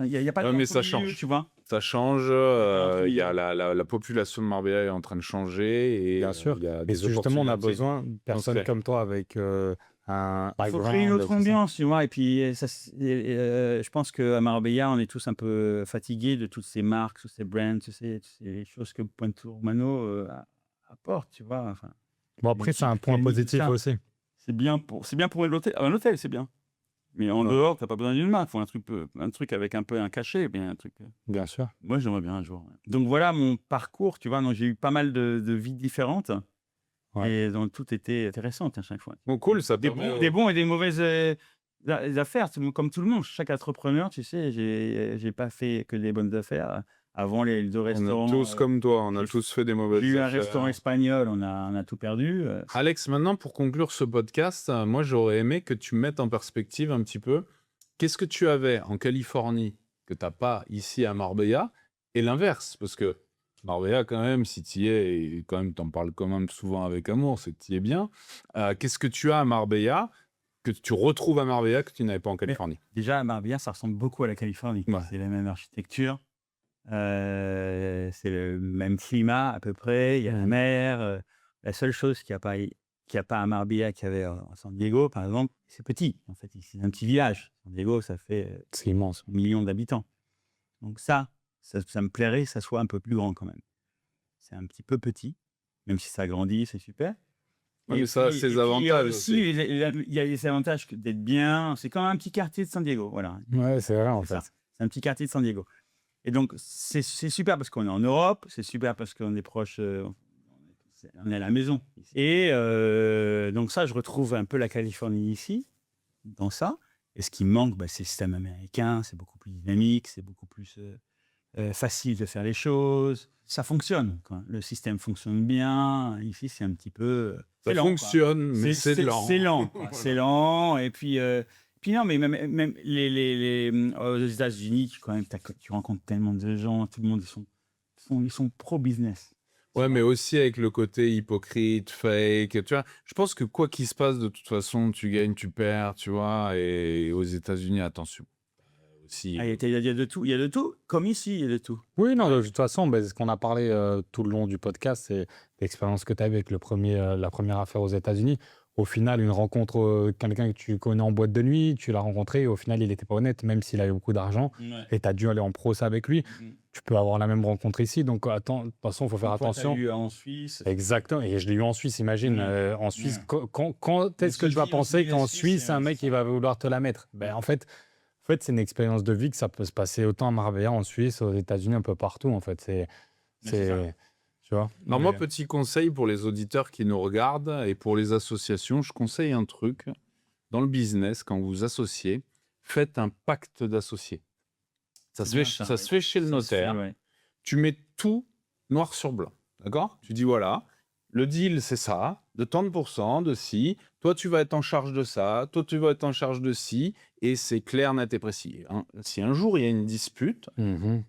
Il n'y a pas de Ouais, mais entre ça milieu, change. tu vois. Ça change, entre il y a milieu. la population de Marbella est en train de changer et Bien sûr. il y a Et des justement, on a opportunités. besoin de personnes fait. comme toi avec un Il faut background, créer une autre tout ça. ambiance, tu vois. Et puis, je pense qu'à Marbella, on est tous un peu fatigués de toutes ces marques, toutes ces brands, toutes ces choses que Ponte Romano apporte, tu vois. Enfin, Bon, après, les c'est un types point qui animent positif ça. aussi. c'est bien pour l'hôtel. Un hôtel, c'est bien. Mais en dehors, tu n'as pas besoin d'une marque. Il faut un truc avec un peu un cachet. Bien, un truc. Bien sûr. Moi, j'aimerais bien un jour. Ouais. Donc voilà mon parcours, tu vois. Donc, j'ai eu pas mal de vies différentes. Ouais. Et donc, tout était intéressant à chaque fois. Bon, cool, ça Des permet... bons et des mauvaises affaires, comme tout le monde. Chaque entrepreneur, tu sais, j'ai pas fait que des bonnes affaires. Avant les deux On restaurants, a tous comme toi, on a j'ai- tous fait des mauvaises j'ai eu un affaires. restaurant espagnol, on a tout perdu. Alex, maintenant, pour conclure ce podcast, moi, j'aurais aimé que tu mettes en perspective un petit peu qu'est-ce que tu avais en Californie que tu n'as pas ici à Marbella et l'inverse. Parce que Marbella, quand même, si tu y es, et quand même, tu en parles quand même souvent avec amour, c'est que tu y es bien. Qu'est-ce que tu as à Marbella que tu retrouves à Marbella que tu n'avais pas en Californie? Déjà, à Marbella, ça ressemble beaucoup à la Californie. Ouais. C'est la même architecture, c'est le même climat à peu près. Il y a la mer. La seule chose qu'il n'y a pas à Marbella qu'il y avait à San Diego, par exemple, c'est petit. En fait, c'est un petit village. San Diego, ça fait C'est immense. 1 million d'habitants. Donc ça me plairait que ça soit un peu plus grand quand même. C'est un petit peu petit, même si ça grandit, c'est super. Ouais, mais ça a ses avantages aussi. Il y a les avantages d'être bien. C'est comme un petit quartier de San Diego, voilà. Ouais, c'est vrai, en C'est ça. fait. C'est un petit quartier de San Diego. Et donc, c'est super parce qu'on est en Europe, c'est super parce qu'on est proche, on est à la maison. Et donc ça, je retrouve un peu la Californie ici, dans ça. Et ce qui manque, c'est le système américain, c'est beaucoup plus dynamique, c'est beaucoup plus facile de faire les choses. Ça fonctionne, quoi. Le système fonctionne bien. Ici, c'est un petit peu... Ça c'est lent, quoi. fonctionne, mais c'est lent. C'est lent, quoi. C'est lent. Et puis non, mais même aux États-Unis, tu rencontres tellement de gens, tout le monde, ils sont pro-business. Ouais, mais aussi avec le côté hypocrite, fake, tu vois. Je pense que quoi qu'il se passe, de toute façon, tu gagnes, tu perds, tu vois. Et aux États-Unis, attention. Aussi. Il y a de tout. Il y a de tout. Comme ici, il y a de tout. Oui, non, de toute façon, ce qu'on a parlé tout le long du podcast, c'est l'expérience que tu as eue avec la première affaire aux États-Unis. Au final, une rencontre, quelqu'un que tu connais en boîte de nuit, tu l'as rencontré, et au final, il n'était pas honnête, même s'il avait beaucoup d'argent, et tu as dû aller en procès avec lui. Tu peux avoir la même rencontre ici, donc attends, de toute façon, il faut faire attention. Tu l'as eu en Suisse. Exactement, et je l'ai eu en Suisse, imagine. En Suisse, quand est-ce que tu vas penser qu'en Suisse, un mec, il va vouloir te la mettre? En fait, c'est une expérience de vie que ça peut se passer autant à Marbella, en Suisse, aux États-Unis, un peu partout, en fait. Tu vois. Alors moi, petit conseil pour les auditeurs qui nous regardent et pour les associations, je conseille un truc. Dans le business, quand vous associez, faites un pacte d'associés. Ça se fait chez le notaire. Tu mets tout noir sur blanc, d'accord? Tu dis voilà, le deal c'est ça, de tant de pourcents, de ci, toi tu vas être en charge de ça, toi tu vas être en charge de ci, et c'est clair, net et précis. Si un jour il y a une dispute,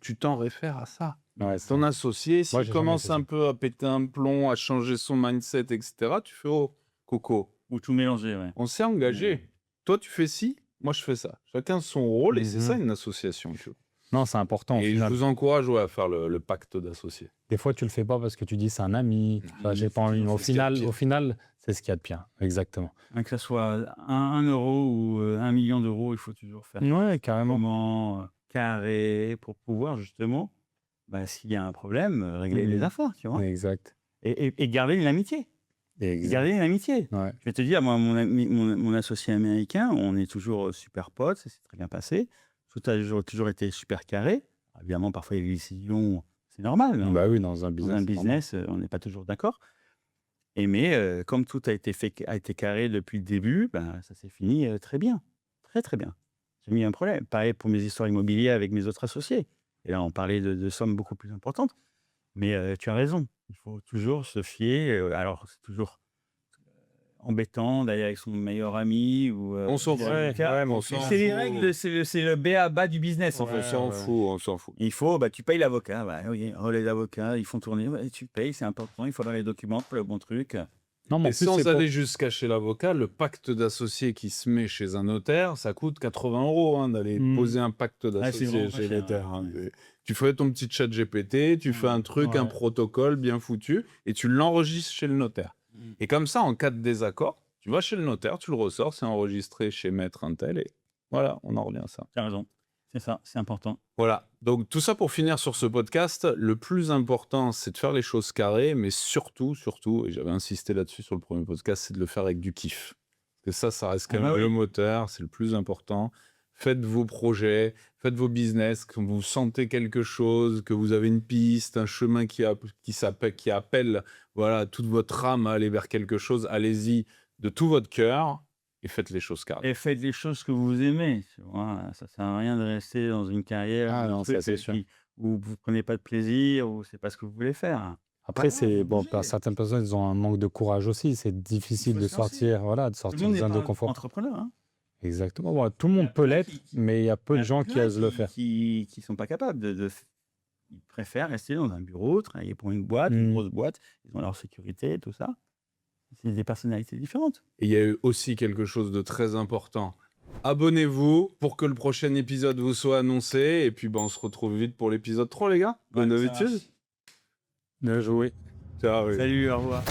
tu t'en réfères à ça. Ouais, ton associé, s'il commence un peu à péter un plomb, à changer son mindset, etc., tu fais oh, coco. Ou tout mélanger, ouais. On s'est engagé. Toi, tu fais ci, moi, je fais ça. Chacun son rôle, et c'est ça une association. Tu vois. Non, c'est important. Et je vous encourage à faire le pacte d'associés. Des fois, tu le fais pas parce que tu dis c'est un ami. J'ai pas envie. Au final, c'est ce qu'il y a de pire. Exactement. Que ce soit 1 euro ou 1 million d'euros, il faut toujours faire carrément. Carré pour pouvoir justement, s'il y a un problème, régler les affaires, tu vois. Exact. Et garder une amitié. Garder une amitié. Ouais. Je vais te dire, moi, mon associé américain, on est toujours super potes, ça s'est très bien passé. Tout a toujours été super carré. Évidemment, parfois, il y a des décisions, c'est normal. Bah oui, dans un business. Dans un business, on n'est pas toujours d'accord. Mais comme tout a été carré depuis le début, ça s'est fini très bien. Très, très bien. J'ai mis un problème. Pareil pour mes histoires immobilières avec mes autres associés. Et là, on parlait de sommes beaucoup plus importantes. Mais tu as raison. Il faut toujours se fier. Alors, c'est toujours embêtant d'aller avec son meilleur ami. On s'en fout. C'est les règles, c'est le b.a.-ba du business. On s'en fout. Il faut, tu payes l'avocat. Les avocats, ils font tourner. Tu payes, c'est important. Il faut avoir les documents pour le bon truc. Non, mais sans aller jusqu'à chez l'avocat, le pacte d'associés qui se met chez un notaire, ça coûte 80 € d'aller poser un pacte d'associés chez le notaire. Tu fais ton petit chat GPT, tu fais un truc, un protocole bien foutu, et tu l'enregistres chez le notaire. Et comme ça, en cas de désaccord, tu vas chez le notaire, tu le ressors, c'est enregistré chez Maître Intel, et voilà, on en revient à ça. Tu as raison. C'est ça, c'est important. Voilà, donc tout ça pour finir sur ce podcast, le plus important, c'est de faire les choses carrées, mais surtout, et j'avais insisté là-dessus sur le premier podcast, c'est de le faire avec du kiff. Parce que ça reste quand même le moteur, c'est le plus important. Faites vos projets, faites vos business, quand vous sentez quelque chose, que vous avez une piste, un chemin qui appelle voilà, toute votre âme à aller vers quelque chose, allez-y de tout votre cœur. Et faites les choses carrément. Et faites les choses que vous aimez. Tu vois, ça ne sert à rien de rester dans une carrière où vous ne prenez pas de plaisir, ou c'est pas ce que vous voulez faire. Après, certaines personnes, ils ont un manque de courage aussi. C'est difficile de sortir de zone de confort. Entrepreneur. Hein. Exactement. Bon, tout le monde peut l'être, mais il y a peu de gens qui osent le faire. Qui ne sont pas capables ils préfèrent rester dans un bureau, travailler pour une boîte, une grosse boîte. Ils ont leur sécurité, tout ça. C'est des personnalités différentes. Et il y a eu aussi quelque chose de très important. Abonnez-vous pour que le prochain épisode vous soit annoncé. Et puis, on se retrouve vite pour l'épisode 3, les gars. Bonne habitude. Bien joué. Ciao. Salut, au revoir.